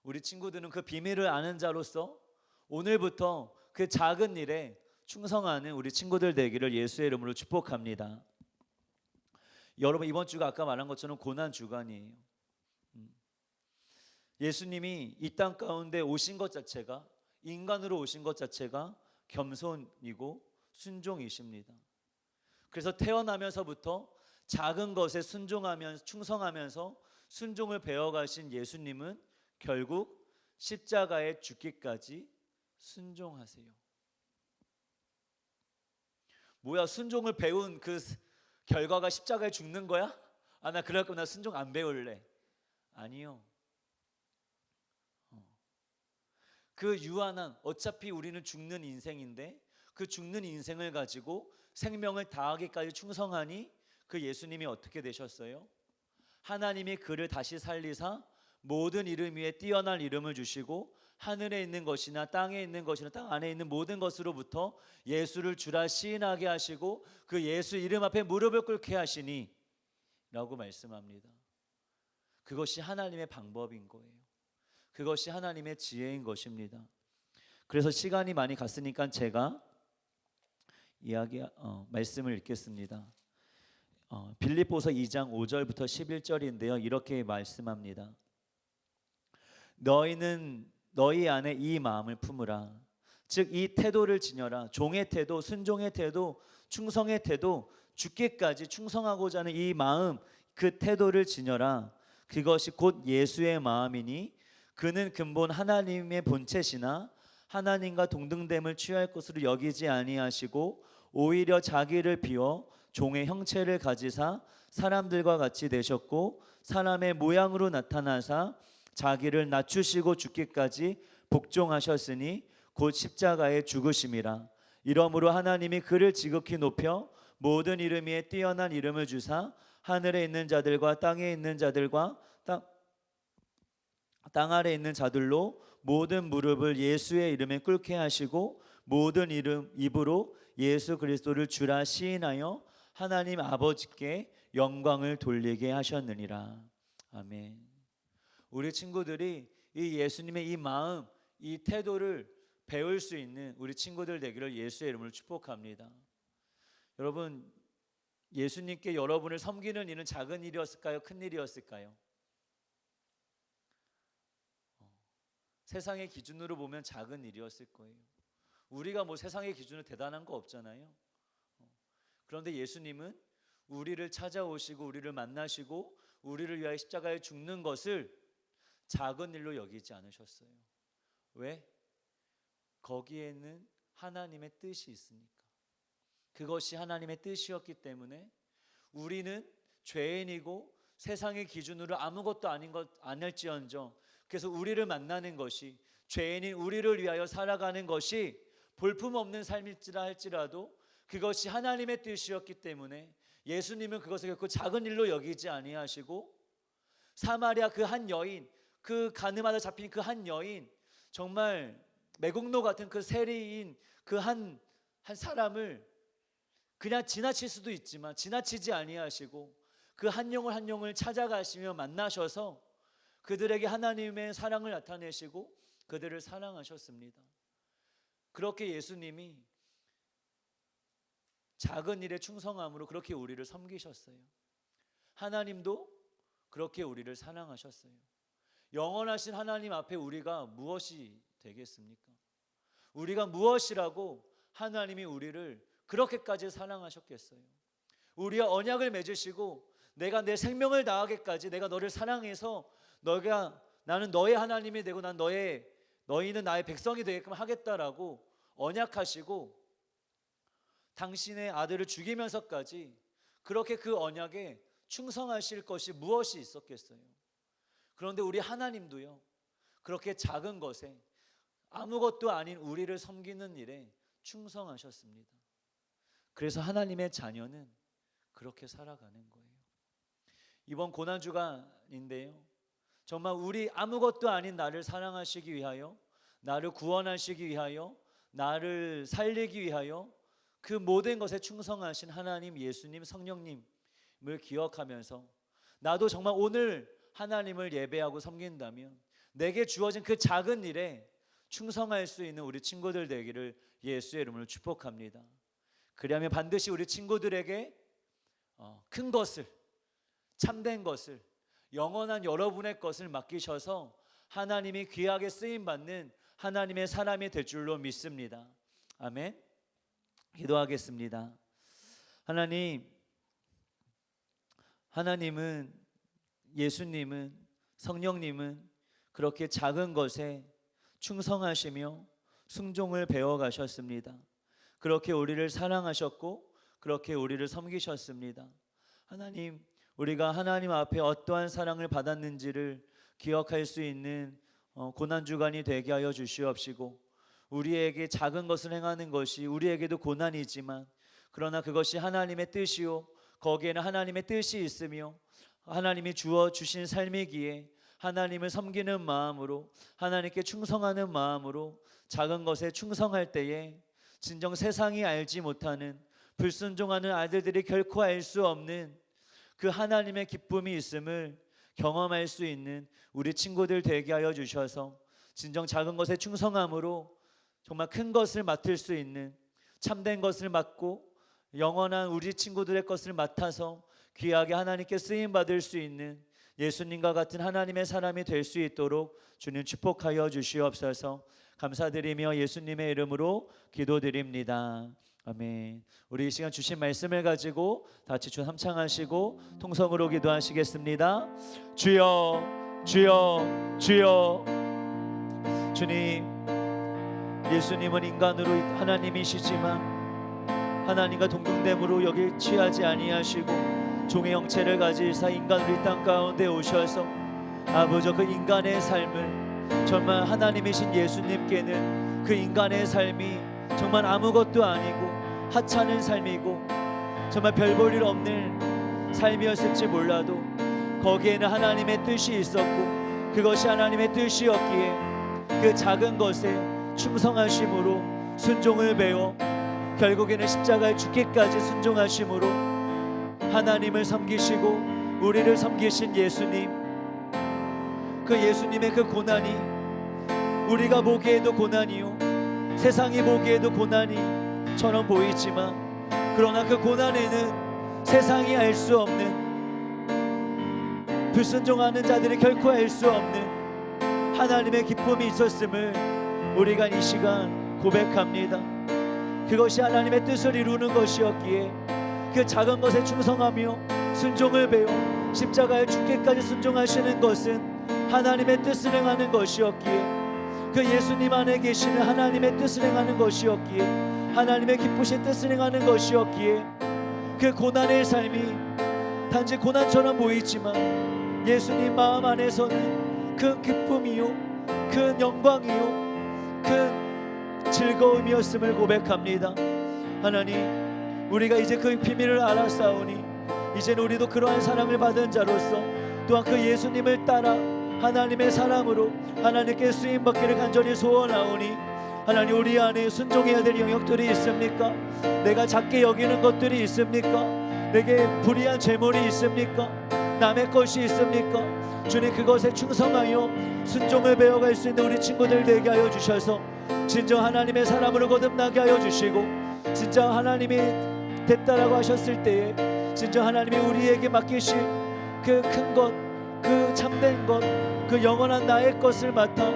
[SPEAKER 1] 우리 친구들은 그 비밀을 아는 자로서 오늘부터 그 작은 일에 충성하는 우리 친구들 되기를 예수의 이름으로 축복합니다. 여러분, 이번 주가 아까 말한 것처럼 고난 주간이에요. 예수님이 이 땅 가운데 오신 것 자체가, 인간으로 오신 것 자체가 겸손이고 순종이십니다. 그래서 태어나면서부터 작은 것에 충성하면서 순종을 배워가신 예수님은 결국 십자가에 죽기까지 순종하세요. 뭐야, 순종을 배운 그 결과가 십자가에 죽는 거야? 아, 나 그럴 거면 나 순종 안 배울래. 아니요. 그 유한한, 어차피 우리는 죽는 인생인데 그 죽는 인생을 가지고 생명을 다하기까지 충성하니 그 예수님이 어떻게 되셨어요? 하나님이 그를 다시 살리사 모든 이름 위에 뛰어난 이름을 주시고 하늘에 있는 것이나 땅에 있는 것이나 땅 안에 있는 모든 것으로부터 예수를 주라 시인하게 하시고 그 예수 이름 앞에 무릎을 꿇게 하시니 라고 말씀합니다. 그것이 하나님의 방법인 거예요. 그것이 하나님의 지혜인 것입니다. 그래서 시간이 많이 갔으니까 제가 말씀을 읽겠습니다. 빌립보서 2장 5절부터 11절인데요. 이렇게 말씀합니다. 너희는 너희 안에 이 마음을 품으라. 즉 이 태도를 지녀라. 종의 태도, 순종의 태도, 충성의 태도, 죽기까지 충성하고자 하는 이 마음, 그 태도를 지녀라. 그것이 곧 예수의 마음이니 그는 근본 하나님의 본체시나 하나님과 동등됨을 취할 것으로 여기지 아니하시고 오히려 자기를 비워 종의 형체를 가지사 사람들과 같이 되셨고 사람의 모양으로 나타나사 자기를 낮추시고 죽기까지 복종하셨으니 곧 십자가에 죽으심이라. 이러므로 하나님이 그를 지극히 높여 모든 이름 위에 뛰어난 이름을 주사 하늘에 있는 자들과 땅에 있는 자들과 땅 아래 있는 자들로 모든 무릎을 예수의 이름에 꿇게 하시고 모든 입으로 예수 그리스도를 주라 시인하여 하나님 아버지께 영광을 돌리게 하셨느니라. 아멘. 우리 친구들이 이 예수님의 이 마음, 이 태도를 배울 수 있는 우리 친구들 되기를 예수의 이름으로 축복합니다. 여러분, 예수님께 여러분을 섬기는 일은 작은 일이었을까요? 큰 일이었을까요? 세상의 기준으로 보면 작은 일이었을 거예요. 우리가 뭐 세상의 기준으로 대단한 거 없잖아요. 그런데 예수님은 우리를 찾아오시고 우리를 만나시고 우리를 위하여 십자가에 죽는 것을 작은 일로 여기지 않으셨어요. 왜? 거기에는 하나님의 뜻이 있으니까. 그것이 하나님의 뜻이었기 때문에 우리는 죄인이고 세상의 기준으로 아무것도 아닐지언정, 그래서 우리를 만나는 것이, 죄인인 우리를 위하여 살아가는 것이 볼품없는 삶일지라 할지라도 그것이 하나님의 뜻이었기 때문에 예수님은 그것을 결코 작은 일로 여기지 아니하시고 사마리아 그 한 여인, 그 가늠하다 잡힌 그 한 여인, 정말 매국노 같은 그 세리인 그 한 사람을 그냥 지나칠 수도 있지만 지나치지 아니하시고 그 한 영혼 한 영혼을 찾아가시며 만나셔서 그들에게 하나님의 사랑을 나타내시고 그들을 사랑하셨습니다. 그렇게 예수님이 작은 일에 충성함으로 그렇게 우리를 섬기셨어요. 하나님도 그렇게 우리를 사랑하셨어요. 영원하신 하나님 앞에 우리가 무엇이 되겠습니까? 우리가 무엇이라고 하나님이 우리를 그렇게까지 사랑하셨겠어요? 우리와 언약을 맺으시고 내가 내 생명을 다하기까지 내가 너를 사랑해서 나는 너의 하나님이 되고 너희는 나의 백성이 되게끔 하겠다라고 언약하시고 당신의 아들을 죽이면서까지 그렇게 그 언약에 충성하실 것이 무엇이 있었겠어요? 그런데 우리 하나님도요, 그렇게 작은 것에 아무것도 아닌 우리를 섬기는 일에 충성하셨습니다. 그래서 하나님의 자녀는 그렇게 살아가는 거예요. 이번 고난주간인데요, 정말 우리 아무것도 아닌 나를 사랑하시기 위하여, 나를 구원하시기 위하여, 나를 살리기 위하여 그 모든 것에 충성하신 하나님, 예수님, 성령님을 기억하면서 나도 정말 오늘 하나님을 예배하고 섬긴다면 내게 주어진 그 작은 일에 충성할 수 있는 우리 친구들 되기를 예수의 이름으로 축복합니다. 그리하면 반드시 우리 친구들에게 큰 것을, 참된 것을, 영원한 여러분의 것을 맡기셔서 하나님이 귀하게 쓰임받는 하나님의 사람이 될 줄로 믿습니다. 아멘. 기도하겠습니다. 하나님은, 예수님은, 성령님은 그렇게 작은 것에 충성하시며 순종을 배워가셨습니다. 그렇게 우리를 사랑하셨고 그렇게 우리를 섬기셨습니다. 하나님, 우리가 하나님 앞에 어떠한 사랑을 받았는지를 기억할 수 있는 고난주간이 되게 하여 주시옵시고, 우리에게 작은 것을 행하는 것이 우리에게도 고난이지만 그러나 그것이 하나님의 뜻이요, 거기에는 하나님의 뜻이 있으며 하나님이 주어 주신 삶이기에 하나님을 섬기는 마음으로, 하나님께 충성하는 마음으로 작은 것에 충성할 때에 진정 세상이 알지 못하는, 불순종하는 아들들이 결코 알 수 없는 그 하나님의 기쁨이 있음을 경험할 수 있는 우리 친구들 되게 하여 주셔서 진정 작은 것에 충성함으로 정말 큰 것을 맡을 수 있는, 참된 것을 맡고 영원한 우리 친구들의 것을 맡아서 귀하게 하나님께 쓰임받을 수 있는 예수님과 같은 하나님의 사람이 될 수 있도록 주님 축복하여 주시옵소서. 감사드리며 예수님의 이름으로 기도드립니다. 아멘. 우리 이 시간 주신 말씀을 가지고 다 같이 주 함창하시고 통성으로 기도하시겠습니다. 주여, 주여, 주여. 주님, 예수님은 인간으로 하나님이시지만 하나님과 동등됨으로 여길 취하지 아니하시고 종의 형체를 가지사 인간으로 이 땅 가운데 오셔서 아버지 그 인간의 삶을 정말 하나님이신 예수님께는 그 인간의 삶이 정말 아무것도 아니고 하찮은 삶이고 정말 별 볼 일 없는 삶이었을지 몰라도 거기에는 하나님의 뜻이 있었고 그것이 하나님의 뜻이었기에 그 작은 것에 충성하심으로 순종을 배워 결국에는 십자가에 죽기까지 순종하심으로 하나님을 섬기시고 우리를 섬기신 예수님, 그 예수님의 그 고난이 우리가 보기에도 고난이요 세상이 보기에도 고난이처럼 보이지만 그러나 그 고난에는 세상이 알 수 없는 불순종하는 자들이 결코 알 수 없는 하나님의 기쁨이 있었음을 우리가 이 시간 고백합니다. 그것이 하나님의 뜻을 이루는 것이었기에 그 작은 것에 충성하며 순종을 배워 십자가에 죽기까지 순종하시는 것은 하나님의 뜻을 행하는 것이었기에 그 예수님 안에 계시는 하나님의 뜻을 행하는 것이었기에 하나님의 기쁘신 뜻을 행하는 것이었기에 그 고난의 삶이 단지 고난처럼 보이지만 예수님 마음 안에서는 큰 기쁨이요 큰 영광이요 큰 즐거움이었음을 고백합니다. 하나님, 우리가 이제 그 비밀을 알았사오니 이제는 우리도 그러한 사랑을 받은 자로서 또한 그 예수님을 따라 하나님의 사람으로 하나님께 쓰임받기를 간절히 소원하오니 하나님, 우리 안에 순종해야 될 영역들이 있습니까? 내가 작게 여기는 것들이 있습니까? 내게 불의한 재물이 있습니까? 남의 것이 있습니까? 주님, 그것에 충성하여 순종을 배워갈 수 있는 우리 친구들 되게 하여 주셔서 진정 하나님의 사람으로 거듭나게 하여 주시고 진짜 하나님이 됐다라고 하셨을 때에 진정 하나님이 우리에게 맡기신 그 큰 것, 그 참된 것, 그 영원한 나의 것을 맡아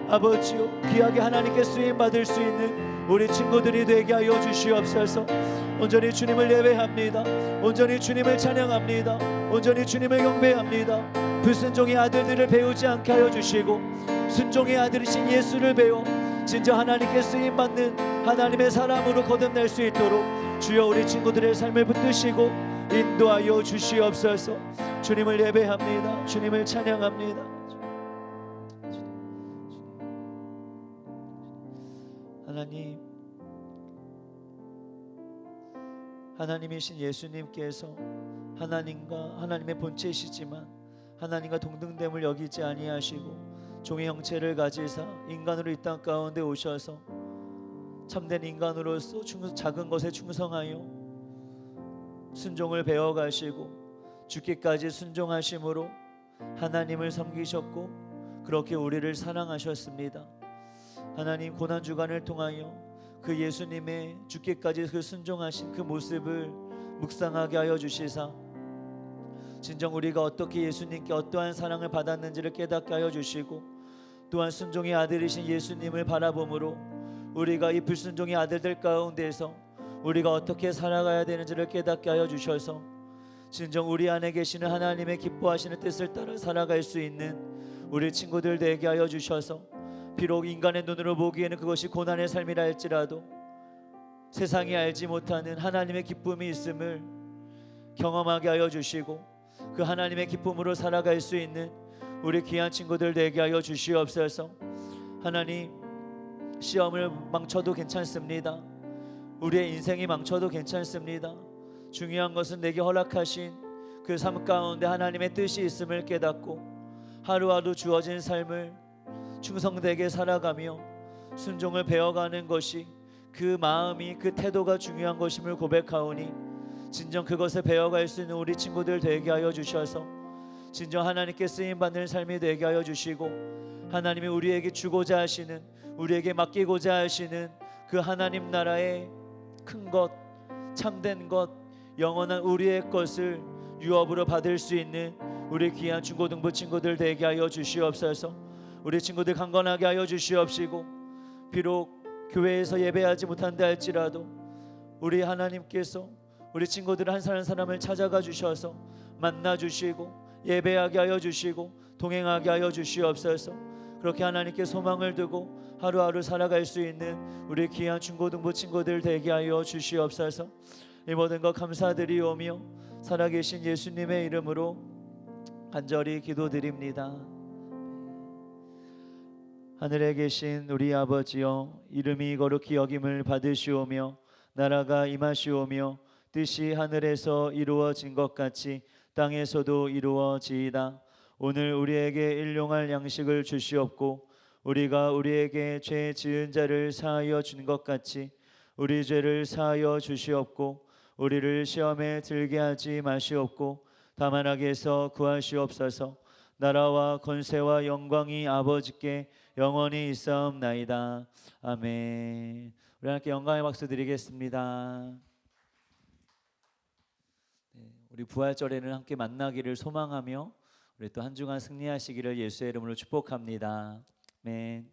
[SPEAKER 1] 아버지요 귀하게 하나님께 쓰임받을 수 있는 우리 친구들이 되게 하여 주시옵소서. 온전히 주님을 예배합니다. 온전히 주님을 찬양합니다. 온전히 주님을 경배합니다. 불순종의 아들들을 배우지 않게 하여 주시고 순종의 아들이신 예수를 배워 진짜 하나님께 쓰임받는 하나님의 사람으로 거듭날 수 있도록 주여 우리 친구들의 삶을 붙드시고 인도하여 주시옵소서. 주님을 예배합니다. 주님을 찬양합니다. 하나님, 하나님이신 예수님께서 하나님과 하나님의 본체이시지만 하나님과 동등됨을 여기지 아니하시고 종의 형체를 가지사 인간으로 이 땅 가운데 오셔서 참된 인간으로서 작은 것에 충성하여 순종을 배워가시고 죽기까지 순종하심으로 하나님을 섬기셨고 그렇게 우리를 사랑하셨습니다. 하나님, 고난주간을 통하여 그 예수님의 죽기까지 그 순종하신 그 모습을 묵상하게 하여 주시사 진정 우리가 어떻게 예수님께 어떠한 사랑을 받았는지를 깨닫게 하여 주시고 또한 순종의 아들이신 예수님을 바라봄으로 우리가 이 불순종의 아들들 가운데서 우리가 어떻게 살아가야 되는지를 깨닫게 하여 주셔서 진정 우리 안에 계시는 하나님의 기뻐하시는 뜻을 따라 살아갈 수 있는 우리 친구들 되게 하여 주셔서 비록 인간의 눈으로 보기에는 그것이 고난의 삶이라 할지라도 세상이 알지 못하는 하나님의 기쁨이 있음을 경험하게 하여 주시고 그 하나님의 기쁨으로 살아갈 수 있는 우리 귀한 친구들 되게 하여 주시옵소서. 하나님, 시험을 망쳐도 괜찮습니다. 우리의 인생이 망쳐도 괜찮습니다. 중요한 것은 내게 허락하신 그 삶 가운데 하나님의 뜻이 있음을 깨닫고 하루하루 주어진 삶을 충성되게 살아가며 순종을 배워가는 것이 그 마음이 그 태도가 중요한 것임을 고백하오니 진정 그것을 배워갈 수 있는 우리 친구들 되게 하여 주셔서 진정 하나님께 쓰임받는 삶이 되게 하여 주시고 하나님이 우리에게 주고자 하시는 우리에게 맡기고자 하시는 그 하나님 나라의 큰 것, 참된 것, 영원한 우리의 것을 유업으로 받을 수 있는 우리 귀한 중고등부 친구들 되게 하여 주시옵소서. 우리 친구들 강건하게 하여 주시옵시고 비록 교회에서 예배하지 못한다 할지라도 우리 하나님께서 우리 친구들 한 사람 한 사람을 찾아가 주셔서 만나 주시고 예배하게 하여 주시고 동행하게 하여 주시옵소서. 그렇게 하나님께 소망을 두고 하루하루 살아갈 수 있는 우리 귀한 중고등부 친구들 되게 하여 주시옵소서. 이 모든 것 감사드리오며 살아계신 예수님의 이름으로 간절히 기도드립니다. 하늘에 계신 우리 아버지여, 이름이 거룩히 여김을 받으시오며 나라가 임하시오며 뜻이 하늘에서 이루어진 것 같이 땅에서도 이루어지이다. 오늘 우리에게 일용할 양식을 주시옵고 우리가 우리에게 죄 지은 자를 사하여 준 것 같이 우리 죄를 사하여 주시옵고 우리를 시험에 들게 하지 마시옵고 다만 악에서 구하시옵소서. 나라와 권세와 영광이 아버지께 영원히 있사옵나이다. 아멘. 우리 하나님께 영광의 박수 드리겠습니다. 우리 부활절에는 함께 만나기를 소망하며 우리 또 한 주간 승리하시기를 예수의 이름으로 축복합니다. 아멘.